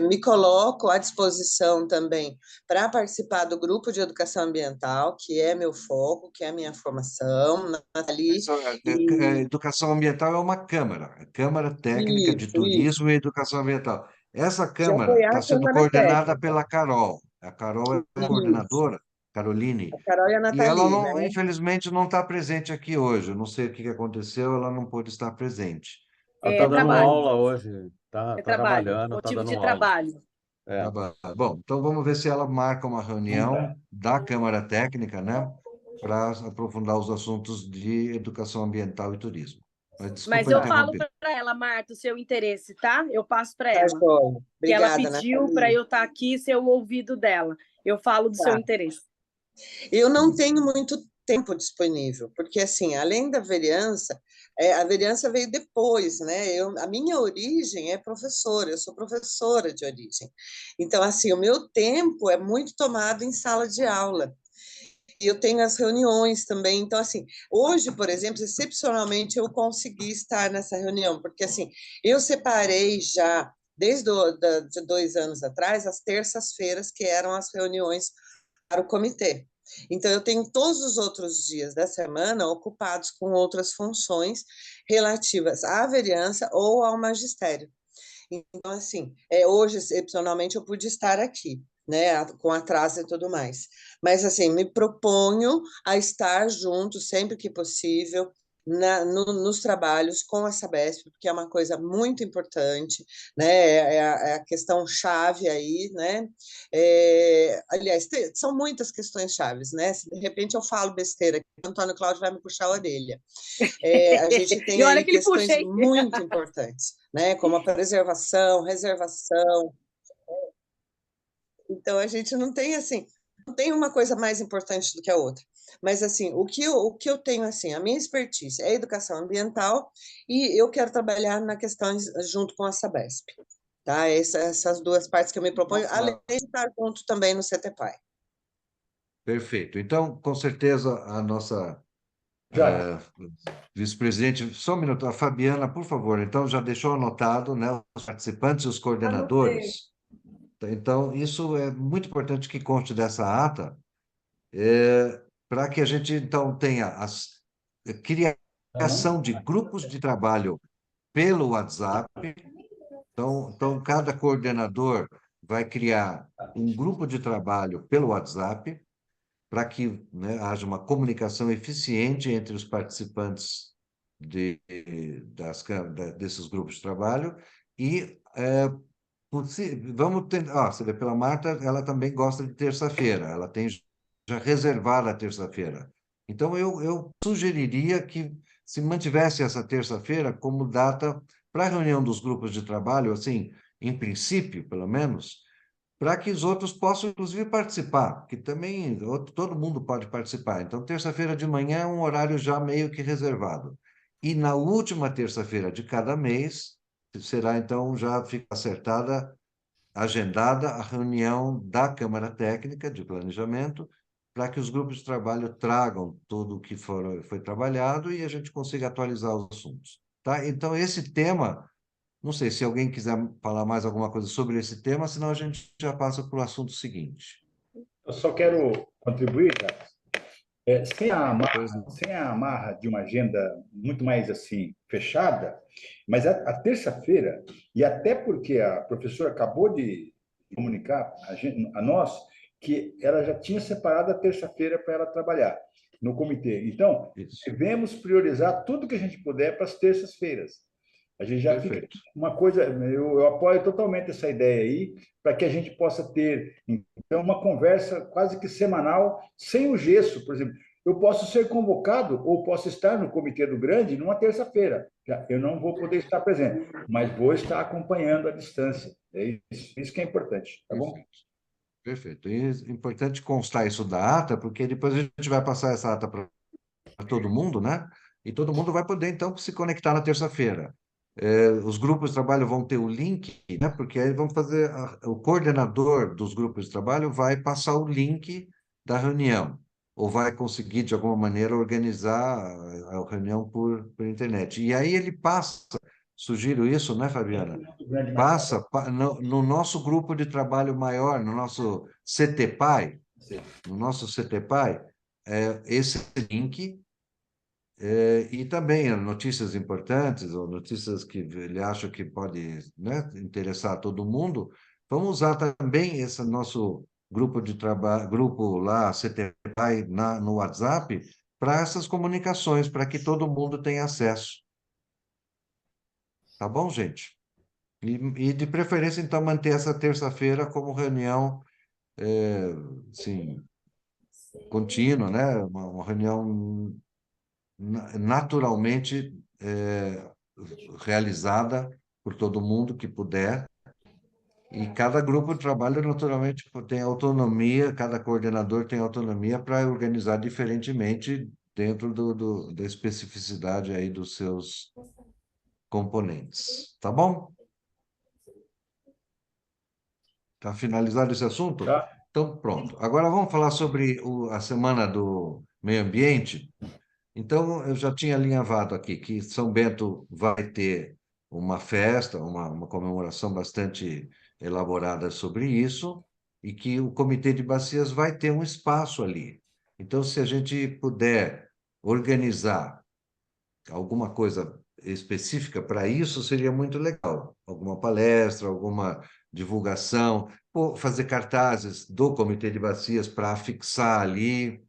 Me coloco à disposição também para participar do grupo de educação ambiental, que é meu foco, que é a minha formação. Nathalie, Educação ambiental é uma Câmara, a Câmara Técnica de Turismo e Educação Ambiental. Essa de Câmara apoiar está a sendo Câmara coordenada Técnica. pela Carol. A Carol é a Isso. coordenadora, Caroline, A Carol e a e ela, Nathalie, né? infelizmente, não está presente aqui hoje. Eu não sei o que aconteceu, ela não pôde estar presente. Ela É está dando trabalho. aula hoje, está É trabalho. trabalhando, está Motivo dando de aula. trabalho. É. Bom, então vamos ver se ela marca uma reunião da Câmara Técnica, né, para aprofundar os assuntos de educação ambiental e turismo. Mas Mas desculpa eu falo interromper. para ela, Marta, o seu interesse, tá? Eu passo para Tá ela. joia. Que ela Obrigada, pediu para Nathalie. eu estar aqui ser o ouvido dela. Eu falo do seu Tá. interesse. Eu não tenho muito tempo disponível, porque, assim, além da vereança, a vereança veio depois, né? A minha origem é professora, eu sou professora de origem. Então, assim, o meu tempo é muito tomado em sala de aula. E eu tenho as reuniões também. Então, assim, hoje, por exemplo, excepcionalmente, eu consegui estar nessa reunião, porque, assim, eu separei já, de 2 anos atrás, as terças-feiras, que eram as reuniões para o comitê. Então, eu tenho todos os outros dias da semana ocupados com outras funções relativas à vereança ou ao magistério. Então, assim, hoje, excepcionalmente, eu pude estar aqui, né, com atraso e tudo mais. Mas, assim, me proponho a estar junto sempre que possível, nos trabalhos com a Sabesp, porque é uma coisa muito importante, né? É a questão chave aí, né? Aliás, são muitas questões chaves, né? Se de repente eu falo besteira, o Antônio Cláudio vai me puxar a orelha. A gente tem E olha aí que ele puxa, questões hein? muito importantes, né? Como a preservação, reservação. Então, a gente não tem assim, não tem uma coisa mais importante do que a outra. Mas, assim, o que eu tenho, assim, a minha expertise é a educação ambiental e eu quero trabalhar na questão junto com a Sabesp. Tá? Essas duas partes que eu me proponho, além de estar junto também no CTPAI. Perfeito. Então, com certeza, a nossa Já, vice-presidente, só um minuto, a Fabiana, por favor, então já deixou anotado, né, os participantes e os Anotei. coordenadores. Então, isso é muito importante que conste dessa ata, para que a gente, então, tenha a criação de grupos de trabalho pelo WhatsApp. Então, cada coordenador vai criar um grupo de trabalho pelo WhatsApp, para que, né, haja uma comunicação eficiente entre os participantes desses grupos de trabalho e vamos ter, você vê, pela Marta, ela também gosta de terça-feira, ela tem já reservada a terça-feira. Então, eu sugeriria que se mantivesse essa terça-feira como data para a reunião dos grupos de trabalho, assim, em princípio, pelo menos, para que os outros possam, inclusive, participar, que também todo mundo pode participar. Então, terça-feira de manhã é um horário já meio que reservado. E na última terça-feira de cada mês, será então já fica acertada, agendada a reunião da Câmara Técnica de Planejamento, para que os grupos de trabalho tragam tudo o que foi trabalhado e a gente consiga atualizar os assuntos. Tá? Então, esse tema. Não sei se alguém quiser falar mais alguma coisa sobre esse tema, senão a gente já passa para o assunto seguinte. eu só quero contribuir, cara. Sem a Pois amarra, não. sem a amarra de uma agenda muito mais assim fechada, mas a terça-feira, e até porque a professora acabou de comunicar a nós que ela já tinha separado a terça-feira para ela trabalhar no comitê. Então, Isso, devemos priorizar tudo que a gente puder para as terças-feiras. A gente já fica perfeito. uma coisa, eu apoio totalmente essa ideia aí, para que a gente possa ter, então, uma conversa quase que semanal, sem o gesso, por exemplo. Eu posso ser convocado ou posso estar no Comitê do Grande numa terça-feira. Eu não vou poder estar presente, mas vou estar acompanhando à distância. É isso que é importante, tá bom? Perfeito. Perfeito. E é importante constar isso da ata, porque depois a gente vai passar essa ata para todo mundo, né? E todo mundo vai poder, então, se conectar na terça-feira. Os grupos de trabalho vão ter o link, né? Porque aí vamos fazer. O coordenador dos grupos de trabalho vai passar o link da reunião, ou vai conseguir, de alguma maneira, organizar a reunião por internet. E aí ele passa, sugiro isso, né, Fabiana? Passa no nosso grupo de trabalho maior, no nosso CTPAI, esse link e também notícias importantes ou notícias que ele acha que pode, né, interessar a todo mundo. Vamos usar também esse nosso grupo de trabalho, grupo lá, CTPAI, no WhatsApp, para essas comunicações, para que todo mundo tenha acesso. Tá bom, gente? E de preferência, então, manter essa terça-feira como reunião, assim, contínua, né? Uma reunião naturalmente realizada por todo mundo que puder, E cada grupo de trabalho, naturalmente, tem autonomia, cada coordenador tem autonomia para organizar diferentemente dentro da especificidade aí dos seus componentes. Tá bom? Tá finalizado esse assunto? Tá? Então, pronto. Agora vamos falar sobre a Semana do Meio Ambiente. Então, eu já tinha alinhavado aqui que São Bento vai ter uma festa, uma comemoração bastante elaborada sobre isso, e que o Comitê de Bacias vai ter um espaço ali. Então, se a gente puder organizar alguma coisa específica para isso, seria muito legal. Alguma palestra, alguma divulgação, ou fazer cartazes do Comitê de Bacias para fixar ali.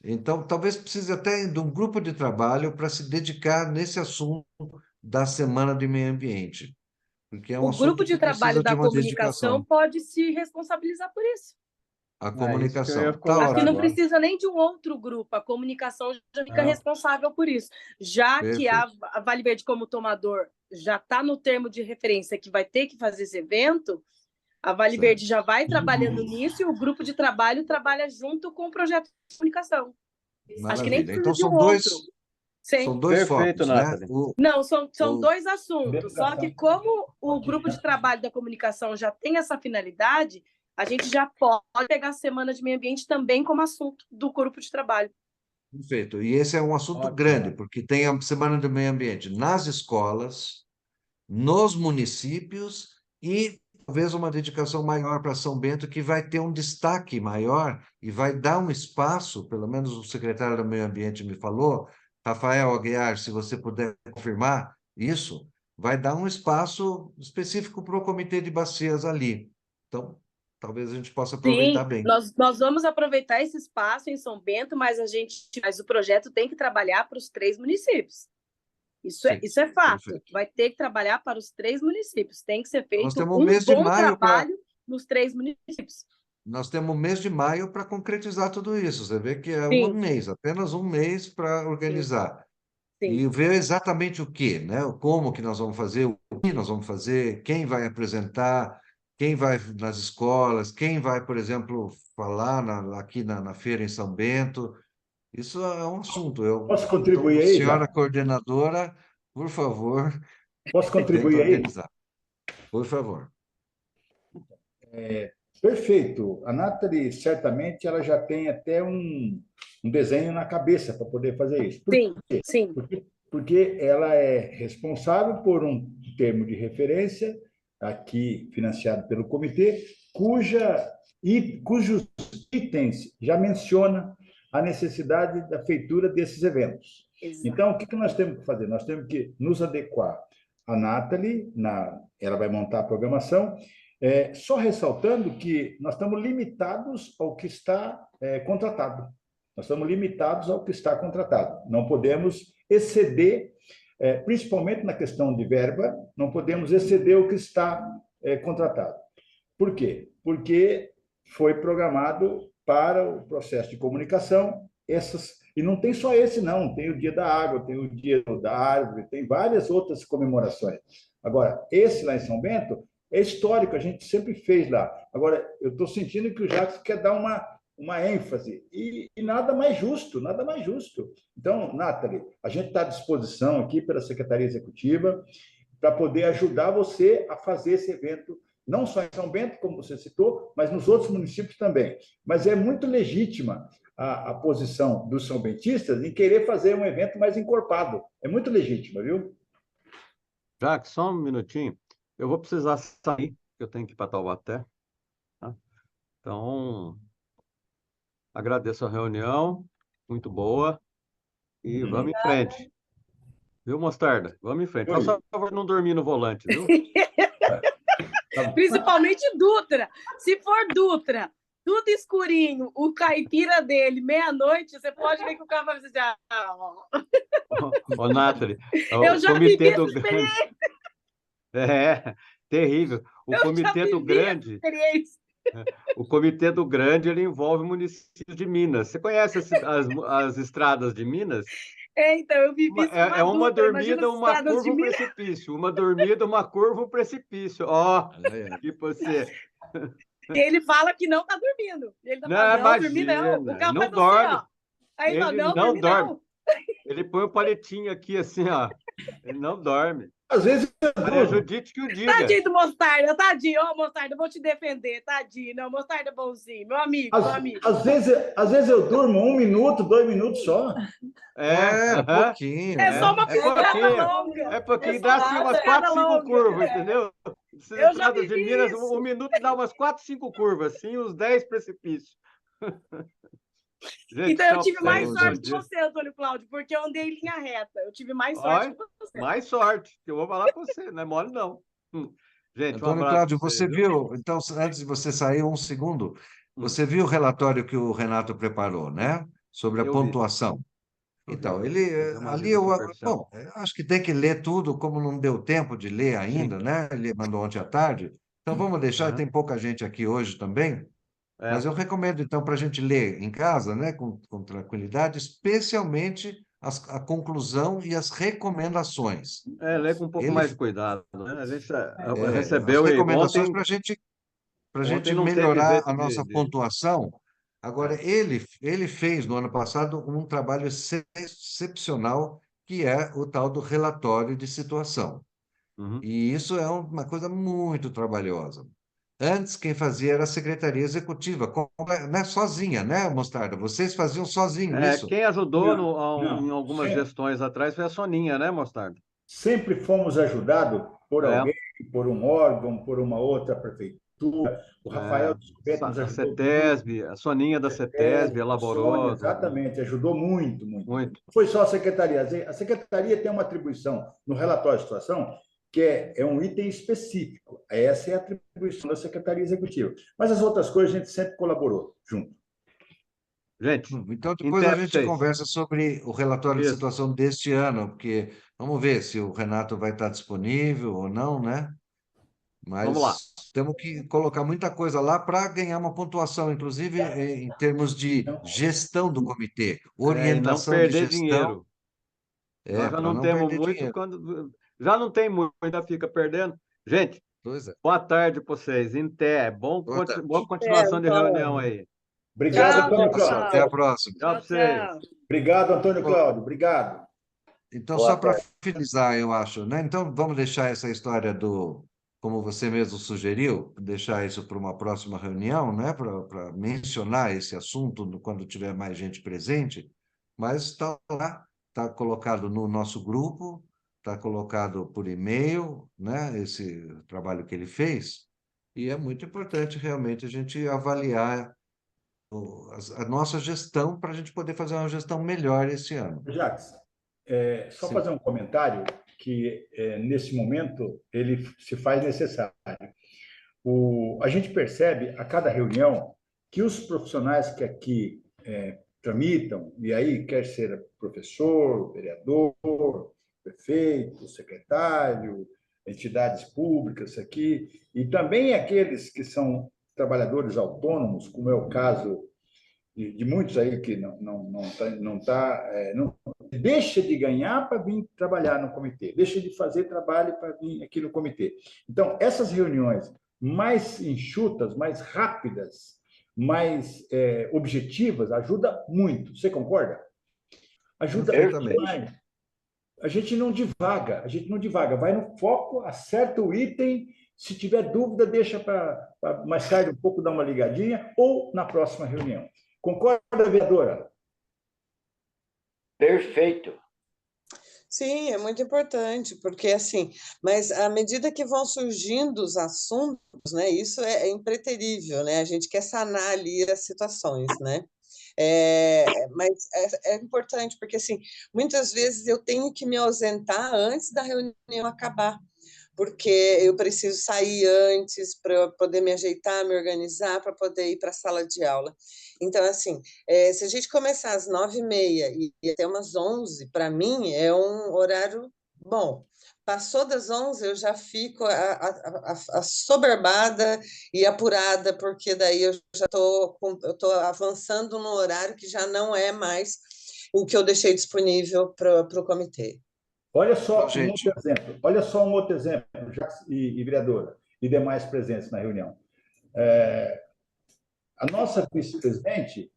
Então, talvez precise até de um grupo de trabalho para se dedicar nesse assunto da Semana de Meio Ambiente, porque é um O grupo assunto de que trabalho precisa de da uma comunicação dedicação. pode se responsabilizar por isso. A Isso que eu ia comunicação. Tá colocar Acho que não ótimo. agora. precisa nem de um outro grupo, a comunicação já fica Não. responsável por isso. Já que a Perfeito. Vale Verde, como tomador, já está no termo de referência que vai ter que fazer esse evento, a Vale Certo. Verde já vai trabalhando nisso e o grupo de trabalho trabalha junto com o projeto de comunicação. Acho que nem Maravilha. precisa Então, de um são outro. são Sim. dois Perfeito, focos, né? Nathalie. Não, são O, dois assuntos. Só que Deputação. como o grupo de trabalho da comunicação já tem essa finalidade, a gente já pode pegar a Semana de Meio Ambiente também como assunto do grupo de trabalho. Perfeito. E esse é um assunto Ótimo, grande, Nathalie. porque tem a Semana do Meio Ambiente nas escolas, nos municípios e talvez uma dedicação maior para São Bento, que vai ter um destaque maior e vai dar um espaço, pelo menos o secretário do Meio Ambiente me falou, Rafael Aguiar, se você puder confirmar isso, vai dar um espaço específico para o Comitê de Bacias ali. Então, talvez a gente possa aproveitar Sim, bem. nós vamos aproveitar esse espaço em São Bento, mas o projeto tem que trabalhar para os 3 municípios. Isso Sim, é fato. perfeito. Vai ter que trabalhar para os 3 municípios. Tem que ser Nós feito temos um um mês de bom maio para trabalho nos 3 municípios. Nós temos um mês de maio para concretizar tudo isso. Você vê que é um Sim, mês, apenas um mês para sim, organizar. sim. E ver exatamente o que, né? Como que nós vamos fazer, o que nós vamos fazer, quem vai apresentar, quem vai nas escolas, quem vai, por exemplo, falar aqui na feira em São Bento. Isso é um assunto. Posso Então, contribuir aí, senhora já? coordenadora, por favor, Posso tenta contribuir aí? organizar. Por favor. Perfeito. A Nathalie, certamente, ela já tem até um desenho na cabeça para poder fazer isso. Por Sim, quê? sim. Porque ela é responsável por um termo de referência, aqui financiado pelo comitê, cujos itens já menciona a necessidade da feitura desses eventos. Exato. Então, o que nós temos que fazer? Nós temos que nos adequar à Nathalie, ela vai montar a programação, só ressaltando que nós estamos limitados ao que está contratado. Nós estamos limitados ao que está contratado. Não podemos exceder, principalmente na questão de verba, não podemos exceder o que está contratado. Por quê? Porque foi programado para o processo de comunicação e não tem só esse, não. Tem o Dia da Água, tem o Dia da Árvore, tem várias outras comemorações. Agora, esse lá em São Bento é histórico, a gente sempre fez lá. Agora, eu estou sentindo que o Jacques quer dar uma ênfase, e nada mais justo, nada mais justo. Então, Nathalie, a gente está à disposição aqui pela Secretaria Executiva para poder ajudar você a fazer esse evento, não só em São Bento, como você citou, mas nos outros municípios também. Mas é muito legítima a posição dos são-bentistas em querer fazer um evento mais encorpado. É muito legítima, viu? Jacques, só um minutinho. Eu vou precisar sair, eu tenho que ir para Taubaté. Tá? Então, agradeço a reunião, muito boa, e vamos em frente. Viu, Mostarda? Vamos em frente. Faça favor de não dormir no volante, viu? Principalmente Dutra. Se for Dutra, tudo escurinho, o caipira dele, meia-noite, você pode ver que o carro vai dizer... Ô, Nathalie, eu já comitê vivi do essa experiência. terrível. O comitê do grande... O Comitê do Grande, ele envolve municípios de Minas. Você conhece as estradas de Minas? Então, eu vivi isso É numa uma dúvida, imagina dormida, as uma estradas de curva, um Minas. precipício. Uma dormida, uma curva, um precipício. Ó, que você... E ele fala que não tá dormindo. Ele tá Não, falando, não, dormi não. O imagina, ele carro não faz assim, dorme. ó. Aí ele fala, Ele não, não dormi dorme. não. Ele põe o palitinho aqui, assim, ó. Ele não dorme. Às vezes eu Maria durmo. Judite que o diga. Tadinho do Mostarda, tadinho. Ô, Mostarda, eu vou te defender, tadinho. Não, Mostarda é bonzinho, meu amigo, meu amigo. Às vezes eu durmo 1 minuto, 2 minutos só. Pouquinho. É só uma piscada pouquinho. longa. É pouquinho, É só dá assim uma umas piscada 4, 5 longa. curvas, entendeu? Essas Eu já estradas de vivi Minas, isso. 1 minuto dá umas 4, 5 curvas, assim, uns 10 precipícios. Gente, Então, eu tive mais bom sorte que dia. você, Antônio Cláudio, porque eu andei em linha reta. Eu tive mais sorte Olha, que você. mais sorte, que eu vou falar com você, não é mole, não. Gente, um Antônio abraço Cláudio, para vocês, você viu? viu, então, antes de você sair, um segundo, você viu o relatório que o Renato preparou, né? Sobre a Eu vi. pontuação. Então, ele, Fazer uma ali, vida superficial. bom, eu acho que tem que ler tudo, como não deu tempo de ler ainda, né? Ele mandou ontem à tarde. Então, vamos deixar, tem pouca gente aqui hoje também, mas eu recomendo, então, para a gente ler em casa, né? Com tranquilidade, especialmente a conclusão e as recomendações. Lê com um pouco Ele, mais de cuidado, né? A gente as recebeu aí recomendações ontem. para a Ontem gente não teve melhorar jeito a nossa pontuação. Agora, ele fez no ano passado um trabalho excepcional, que é o tal do relatório de situação. E isso é uma coisa muito trabalhosa. Antes, quem fazia era a Secretaria Executiva, né, sozinha, né, Mostarda? Vocês faziam sozinho isso? Quem ajudou em Não. algumas gestões atrás foi a Soninha, né, Mostarda? Sempre fomos ajudados por alguém, por um órgão, por uma outra prefeitura. O Rafael Descoberto nos A ajudou muito. CETESB, a Soninha da CETESB A elaborou. Sônia, exatamente, ajudou muito, muito. Muito. Não foi só a secretaria. A secretaria tem uma atribuição no relatório de situação que é um item específico. Essa é a atribuição da Secretaria Executiva. Mas as outras coisas a gente sempre colaborou junto. Gente, então depois a gente conversa sobre o relatório de situação deste ano, porque vamos ver se o Renato vai estar disponível ou não, né? Vamos lá. Mas temos que colocar muita coisa lá para ganhar uma pontuação, inclusive em termos de gestão do comitê, orientação e não perder de gestão. dinheiro. Nós já para não temos muito, já não tem muito, ainda fica perdendo. Gente, boa tarde para vocês. Em té, boa continuação de reunião aí. Obrigado, Antônio Cláudio. Até a próxima. Tchau para vocês. Obrigado, Antônio Cláudio. Obrigado. Então, só para finalizar, eu acho, né? Então, vamos deixar essa história como você mesmo sugeriu, deixar isso para uma próxima reunião, né? Para mencionar esse assunto quando tiver mais gente presente, mas está lá, está colocado no nosso grupo, está colocado por e-mail, né? Esse trabalho que ele fez, e é muito importante realmente a gente avaliar a nossa gestão para a gente poder fazer uma gestão melhor esse ano. Jacques, só fazer um comentário que, nesse momento, ele se faz necessário. A gente percebe, a cada reunião, que os profissionais que aqui tramitam, e aí quer ser professor, vereador, prefeito, secretário, entidades públicas aqui, e também aqueles que são trabalhadores autônomos, como é o caso de muitos aí que não deixa de ganhar para vir trabalhar no comitê, deixa de fazer trabalho para vir aqui no comitê. Então, essas reuniões mais enxutas, mais rápidas, mais objetivas, ajuda muito. Você concorda? Ajuda demais. A gente não divaga, vai no foco, acerta o item. Se tiver dúvida, deixa para mais tarde um pouco dar uma ligadinha ou na próxima reunião. Concorda, vereadora? Perfeito. Sim, é muito importante, porque assim, mas à medida que vão surgindo os assuntos, né, isso é impreterível, né? A gente quer sanar ali as situações, né? Mas é importante, porque assim, muitas vezes eu tenho que me ausentar antes da reunião acabar, porque eu preciso sair antes para poder me ajeitar, me organizar, para poder ir para a sala de aula. Então, assim, se a gente começar às 9h30 e até umas 11h, para mim, é um horário Bom, passou das 11 eu já fico assoberbada e apurada, porque daí eu já estou avançando no horário que já não é mais o que eu deixei disponível para o comitê. Olha só um Gente, outro exemplo. Olha só um outro exemplo, Jacques e vereadora, e demais presentes na reunião. A nossa vice-presidente,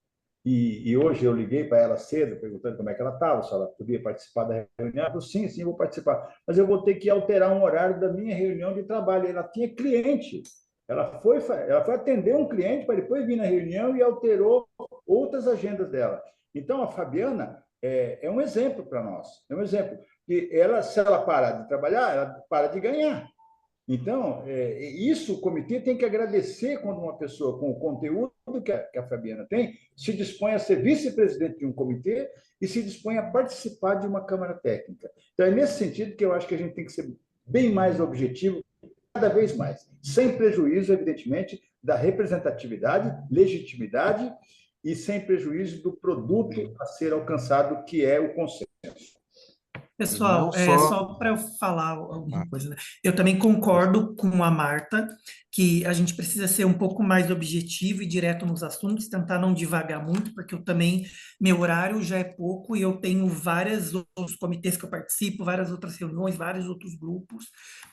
e hoje eu liguei para ela cedo, perguntando como é que ela estava, se ela podia participar da reunião. Ela falou, sim, sim, vou participar. Mas eu vou ter que alterar um horário da minha reunião de trabalho. Ela tinha cliente. Ela foi atender um cliente para depois vir na reunião e alterou outras agendas dela. Então, a Fabiana é um exemplo para nós. É um exemplo. E ela, se ela parar de trabalhar, ela para de ganhar. Então, isso o comitê tem que agradecer quando uma pessoa com o conteúdo que a Fabiana tem se dispõe a ser vice-presidente de um comitê e se dispõe a participar de uma Câmara Técnica. Então, é nesse sentido que eu acho que a gente tem que ser bem mais objetivo, cada vez mais, sem prejuízo, evidentemente, da representatividade, legitimidade e sem prejuízo do produto a ser alcançado, que é o consenso. Pessoal, não só... só para eu falar alguma coisa, né? Eu também concordo com a Marta que a gente precisa ser um pouco mais objetivo e direto nos assuntos, tentar não divagar muito, porque eu também, meu horário já é pouco e eu tenho vários outros comitês que eu participo, várias outras reuniões, vários outros grupos.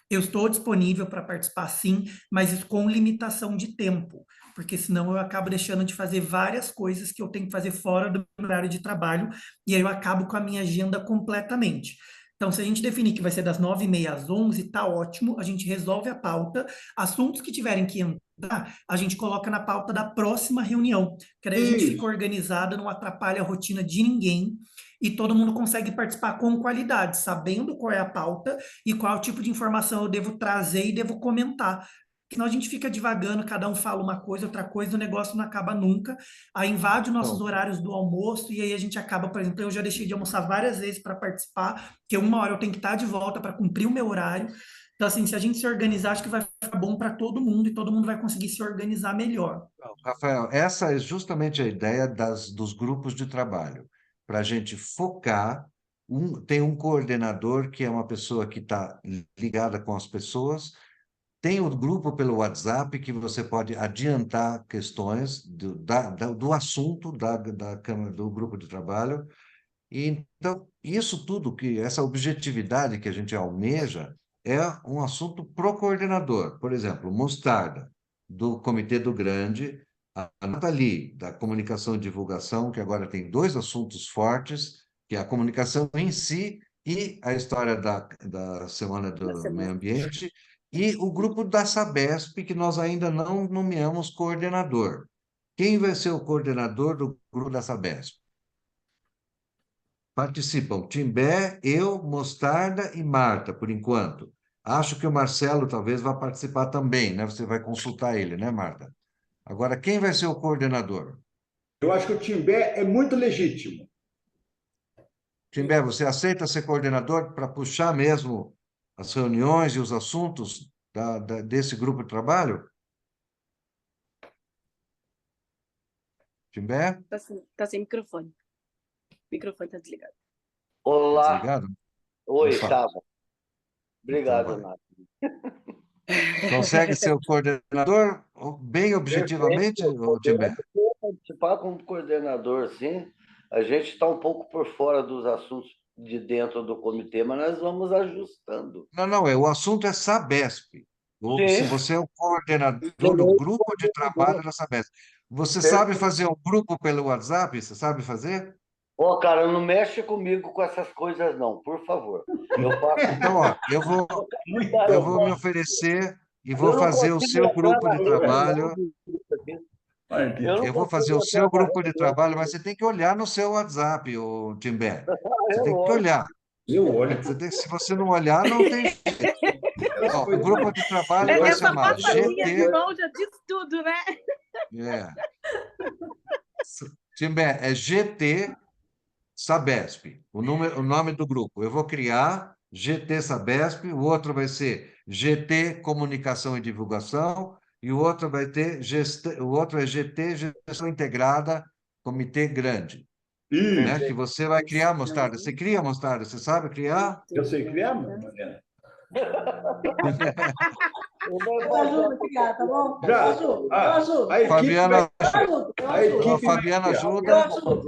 Eu estou disponível para participar sim, mas isso com limitação de tempo, porque senão eu acabo deixando de fazer várias coisas que eu tenho que fazer fora do meu horário de trabalho, e aí eu acabo com a minha agenda completamente. Então, se a gente definir que vai ser das 9h30 às 11h, tá ótimo, a gente resolve a pauta, assuntos que tiverem que entrar, a gente coloca na pauta da próxima reunião, que daí a gente fica organizada, não atrapalha a rotina de ninguém, e todo mundo consegue participar com qualidade, sabendo qual é a pauta e qual tipo de informação eu devo trazer e devo comentar. Senão a gente fica divagando, cada um fala uma coisa, outra coisa, o negócio não acaba nunca. Aí invade os nossos horários do almoço e aí a gente acaba, por exemplo, eu já deixei de almoçar várias vezes para participar, porque uma hora eu tenho que estar de volta para cumprir o meu horário. Então, assim, se a gente se organizar, acho que vai ficar bom para todo mundo e todo mundo vai conseguir se organizar melhor. Rafael, essa é justamente a ideia dos grupos de trabalho, para a gente focar. Tem um coordenador que é uma pessoa que está ligada com as pessoas, tem o grupo pelo WhatsApp que você pode adiantar questões do assunto da Câmara, do grupo de trabalho. E, então, isso tudo, essa objetividade que a gente almeja, é um assunto pro coordenador. Por exemplo, Mostarda, do Comitê do Grande, a Nathalie, da Comunicação e Divulgação, que agora tem dois assuntos fortes, que é a comunicação em si e a história da Semana do Meio Ambiente, e o grupo da Sabesp, que nós ainda não nomeamos coordenador. Quem vai ser o coordenador do grupo da Sabesp? Participam Timbé, eu, Mostarda e Marta, por enquanto. Acho que o Marcelo talvez vá participar também, né? Você vai consultar ele, né, Marta? Agora, quem vai ser o coordenador? Eu acho que o Timbé é muito legítimo. Timbé, você aceita ser coordenador para puxar mesmo as reuniões e os assuntos desse grupo de trabalho? Timbé? Tá sem microfone. O microfone tá desligado. Olá. Desligado? Oi, Opa. estava. Obrigado, Então vai. Nath. Consegue ser o coordenador bem objetivamente, Timbé? Podemos participar como coordenador, sim. A gente está um pouco por fora dos assuntos de dentro do comitê, mas nós vamos ajustando. Não, o assunto é Sabesp. Se Sim. você é o coordenador do grupo de trabalho da Sabesp. Você sabe fazer um grupo pelo WhatsApp? Você sabe fazer? Ó, cara, não mexe comigo com essas coisas, não, por favor. Eu faço. Então, ó, eu vou me oferecer e vou Eu não fazer o consigo seu entrar grupo na de reunião trabalho. disso aqui. Eu vou fazer o seu grupo de trabalho, mas você tem que olhar no seu WhatsApp, o Timbé. Você tem que olhar. Eu olho. Se você não olhar, não tem jeito. Ó, o grupo de trabalho vai Essa chamar passadinha de GT. mão já diz tudo, né? É. Timbé, é GT Sabesp, o nome do grupo. Eu vou criar GT Sabesp, o outro vai ser GT Comunicação e Divulgação, e o outro vai ter o outro é GT Gestão Integrada, Comitê Grande. né? Isso. Que você vai criar mostarda. Você cria mostarda, você sabe criar? Eu sei criar, Mariana. Eu ajudo a criar, tá bom? Eu Já. ajudo, eu A ajudo. equipe vai Fabiana, Eu ajudo, eu A ajudo. a equipe vai Fabiana criar. Eu ajuda, ajudo.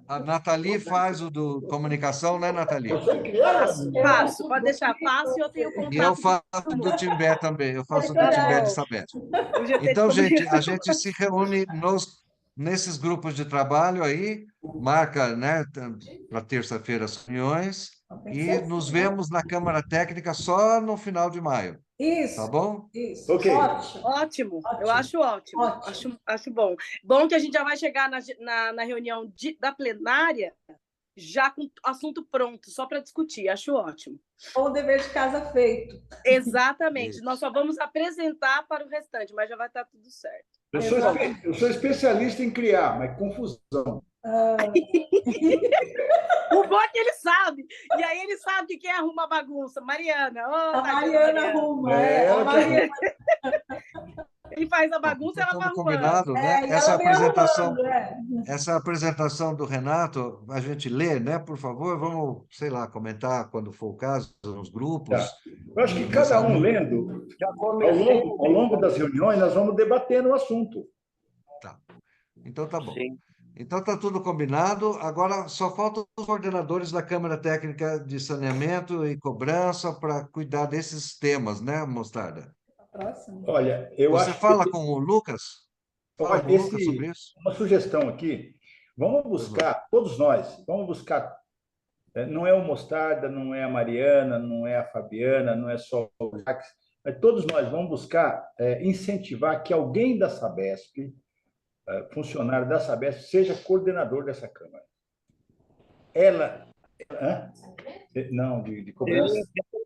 a Nathalie faz o do comunicação, né, Nathalie? Eu sei criar, Faço, Mariana. faço. Pode deixar, faço e eu tenho E eu contato faço do Timbé também, eu faço do Timbé de Sabesp. do GT de Então, gente, a comunicação. gente se reúne nesses grupos de trabalho aí, marca, né, para terça-feira as reuniões, Tem que e ser assim, nos né? vemos na Câmara Técnica só no final de maio, tá Isso, bom? isso. Ok. Ótimo. Ótimo, eu Ótimo. acho ótimo. Ótimo. Acho bom. Bom que a gente já vai chegar na reunião da plenária já com assunto pronto, só para discutir. Acho ótimo. Ou o dever de casa feito. Exatamente. Isso. Nós só vamos apresentar para o restante, mas já vai estar tudo certo. Eu sou especialista em criar, mas confusão. O bom é que ele sabe. E aí ele sabe que quem arruma bagunça. Mariana. A Mariana arruma, a Mariana. Ele faz a bagunça, Então, ela vai tudo arrumando. combinado, né? E ela vem arrumando, Essa apresentação do Renato, a gente lê, né? Por favor, vamos, sei lá, comentar quando for o caso, nos grupos. Tá. Eu acho que cada um lendo, ao longo das reuniões, nós vamos debatendo o assunto. Tá. Então tá bom. Sim. Então tá tudo combinado. Agora só faltam os coordenadores da Câmara Técnica de Saneamento e Cobrança para cuidar desses temas, né, Mostarda? Próximo. Olha, eu Você acho fala que... com o Lucas? Fala Olha, com o Lucas sobre isso? uma sugestão aqui. Vamos buscar, todos nós, vamos buscar. Não é o Mostarda, não é a Mariana, não é a Fabiana, não é só o Jacques, mas todos nós vamos buscar incentivar que alguém da Sabesp, funcionário da Sabesp, seja coordenador dessa Câmara. Ela... Hã? Não, de cobrança.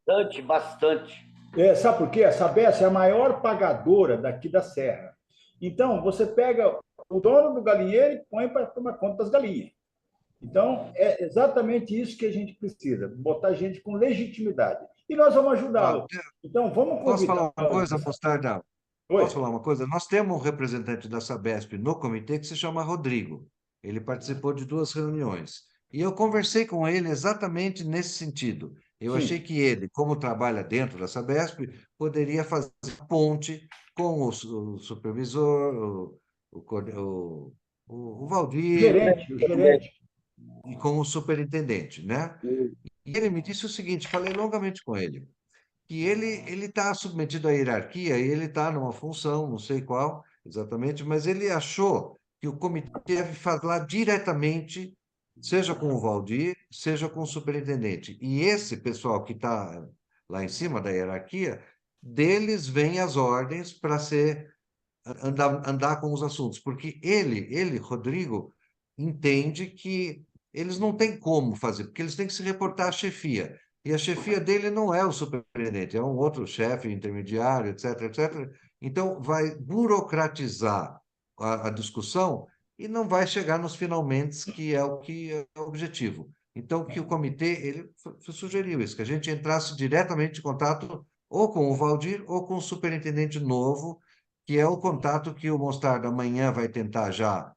Bastante, bastante. Sabe por quê? A Sabesp é a maior pagadora daqui da Serra. Então, você pega o dono do galinheiro e põe para tomar conta das galinhas. Então, é exatamente isso que a gente precisa, botar gente com legitimidade. E nós vamos ajudá-lo. Então, vamos convidar... Posso falar uma coisa, Mostarda? Oi. Posso falar uma coisa? Nós temos um representante da Sabesp no comitê que se chama Rodrigo. Ele participou de 2 reuniões. E eu conversei com ele exatamente nesse sentido. Eu achei que ele, como trabalha dentro da Sabesp, poderia fazer ponte com o supervisor, o Valdir, O gerente. e com o superintendente, né? E ele me disse o seguinte, falei longamente com ele, que ele está submetido à hierarquia e ele está numa função, não sei qual exatamente, mas ele achou que o comitê deve falar diretamente, seja com o Valdir, seja com o superintendente. E esse pessoal que está lá em cima da hierarquia, deles vêm as ordens para andar com os assuntos, porque ele, Rodrigo, entende que eles não têm como fazer, porque eles têm que se reportar à chefia. E a chefia dele não é o superintendente, é um outro chefe intermediário, etc, etc. Então, vai burocratizar a discussão e não vai chegar nos finalmente, que é o objetivo. Então, que o comitê, ele sugeriu isso, que a gente entrasse diretamente em contato ou com o Valdir ou com o superintendente novo, que é o contato que o Mostarda amanhã vai tentar já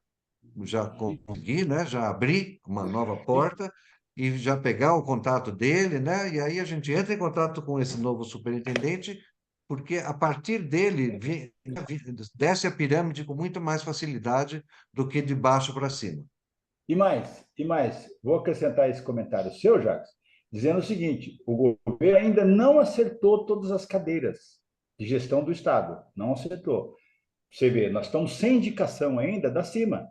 conseguir, né? Já abrir uma nova porta e já pegar o contato dele, né? E aí a gente entra em contato com esse novo superintendente, porque a partir dele desce a pirâmide com muito mais facilidade do que de baixo para cima. E mais, vou acrescentar esse comentário seu, Jacques, dizendo o seguinte, o governo ainda não acertou todas as cadeiras de gestão do Estado, não acertou. Você vê, nós estamos sem indicação ainda da cima.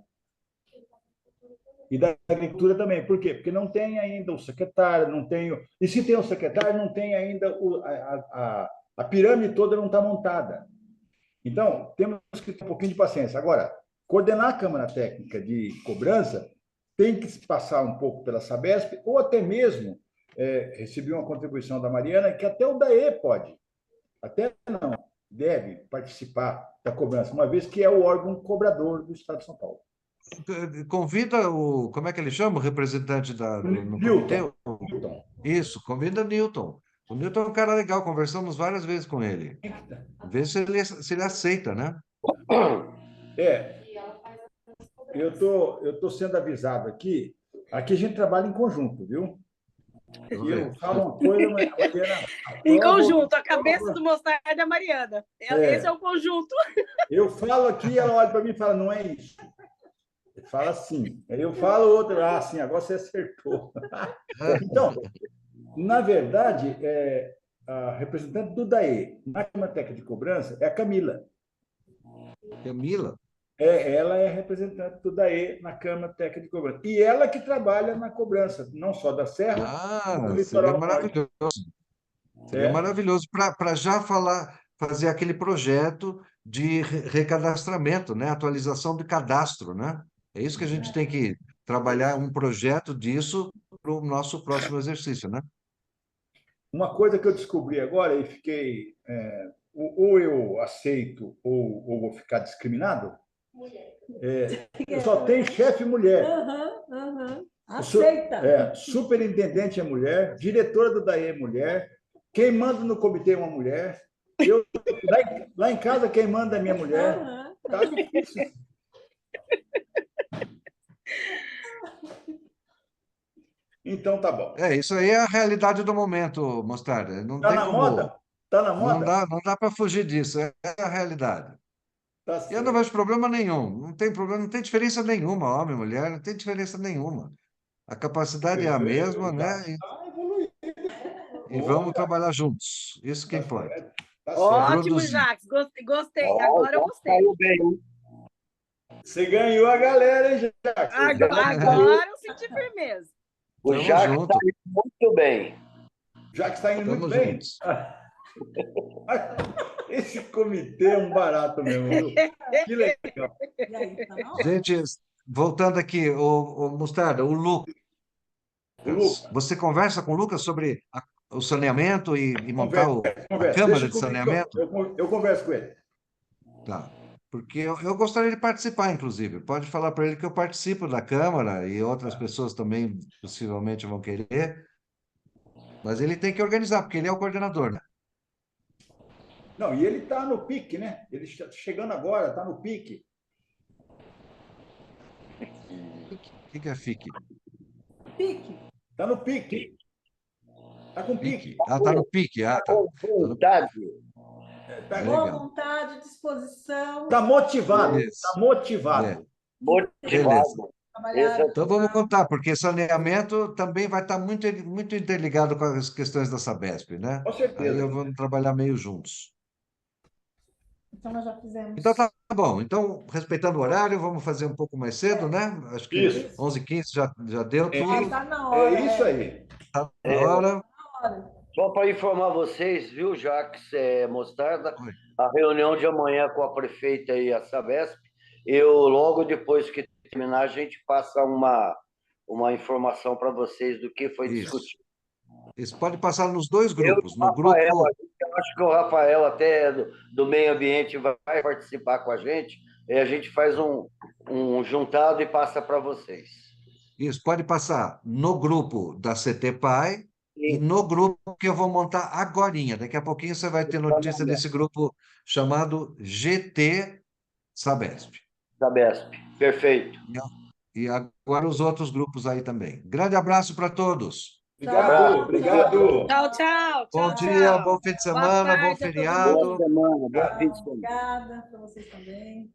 E da agricultura também. Por quê? Porque não tem ainda o secretário, não tem... E se tem o secretário, não tem ainda a pirâmide toda não está montada. Então, temos que ter um pouquinho de paciência. Agora, coordenar a Câmara Técnica de Cobrança tem que passar um pouco pela Sabesp, ou até mesmo receber uma contribuição da Mariana, que até o DAE pode, até não, deve participar da cobrança, uma vez que é o órgão cobrador do Estado de São Paulo. Convida o... Como é que ele chama? O representante no comitê? Newton. Isso, convida o Newton. O Newton é um cara legal, conversamos várias vezes com ele. Vê se ele aceita, né? eu tô sendo avisado aqui. Aqui a gente trabalha em conjunto, viu? Eu falo uma coisa, mas a Mariana Em aprova, conjunto, a cabeça do Mostarda é a Mariana. Esse é o conjunto. eu falo aqui, ela olha para mim e fala, não é isso. Fala assim. Aí eu falo outra, sim, agora você acertou. Então, na verdade, a representante do DAE na Câmara Técnica de Cobrança é a Camila. Camila? Ela é representante do DAE na Câmara Técnica de Cobrança. E ela que trabalha na cobrança, não só da Serra, como do Seria Litoral Norte. maravilhoso. Seria maravilhoso para já fazer aquele projeto de recadastramento, né? Atualização do cadastro, né? É isso que a gente tem que trabalhar, um projeto disso para o nosso próximo exercício, né? Uma coisa que eu descobri agora e fiquei... ou eu aceito ou vou ficar discriminado, eu só tenho chefe mulher. Aceita. Superintendente é mulher, diretora do DAE é mulher, quem manda no comitê é uma mulher. Lá em casa, quem manda é minha mulher. Tá difícil. Então, tá bom. Isso aí é a realidade do momento, Mostarda. Não Tá tem na como... moda? Tá na moda? Não dá para fugir disso, é a realidade. Tá E eu não certo. vejo problema nenhum, não tem problema, não tem diferença nenhuma, homem e mulher, não tem diferença nenhuma. A capacidade é a mesma, né? E vamos trabalhar juntos, isso que importa. Tá certo. Ótimo, Jacques. Gostei. Agora eu gostei. Saiu bem. Você ganhou a galera, hein, Jacques? Agora eu senti firmeza. O Tamo Jacques junto. está indo muito bem. Jacques está indo Tamo muito bem. juntos. Esse comitê é um barato mesmo, viu? Que legal. E aí, tá na hora? Gente, voltando aqui, o Mostarda, o Lucas, você conversa com o Lucas sobre o saneamento e montar a Conversa. Câmara Deixa de comigo, Saneamento? eu converso com ele. Tá. Porque eu gostaria de participar, inclusive. Pode falar para ele que eu participo da Câmara e outras pessoas também possivelmente vão querer. Mas ele tem que organizar, porque ele é o coordenador, né? Não, e ele está no pique, né? Ele está chegando agora, está no pique. O que é FIC? Pique. Está no pique. Está com pique. Está no pique. Tá. Com vontade. Tá Boa legal. vontade, disposição. Está motivado. Isso. Está motivado. É. Motivado. Trabalhar. Então vamos contar, porque saneamento também vai estar muito, muito interligado com as questões da Sabesp, né? Com certeza. Aí vamos trabalhar meio juntos. Então, nós já fizemos. Então tá bom. Então, respeitando o horário, vamos fazer um pouco mais cedo, né? Acho que Isso. 11h15 já deu tudo. Tá na hora. É isso aí. Tá na hora. Só para informar vocês, viu, Jacques, Mostarda, Oi. a reunião de amanhã com a prefeita e a Sabesp, logo depois que terminar, a gente passa uma informação para vocês do que foi Isso. discutido. Isso pode passar nos dois grupos. Eu acho que o Rafael, até do meio ambiente, vai participar com a gente, e a gente faz um juntado e passa para vocês. Isso, pode passar no grupo da CTPAI e no grupo que eu vou montar agorinha. Daqui a pouquinho você vai ter notícia desse grupo chamado GT Sabesp. Sabesp, perfeito. E agora os outros grupos aí também. Grande abraço para todos. Obrigado. Tchau. Bom dia, bom fim de semana, bom tarde a todo feriado. Boa semana, bom fim de semana. Obrigada para vocês também.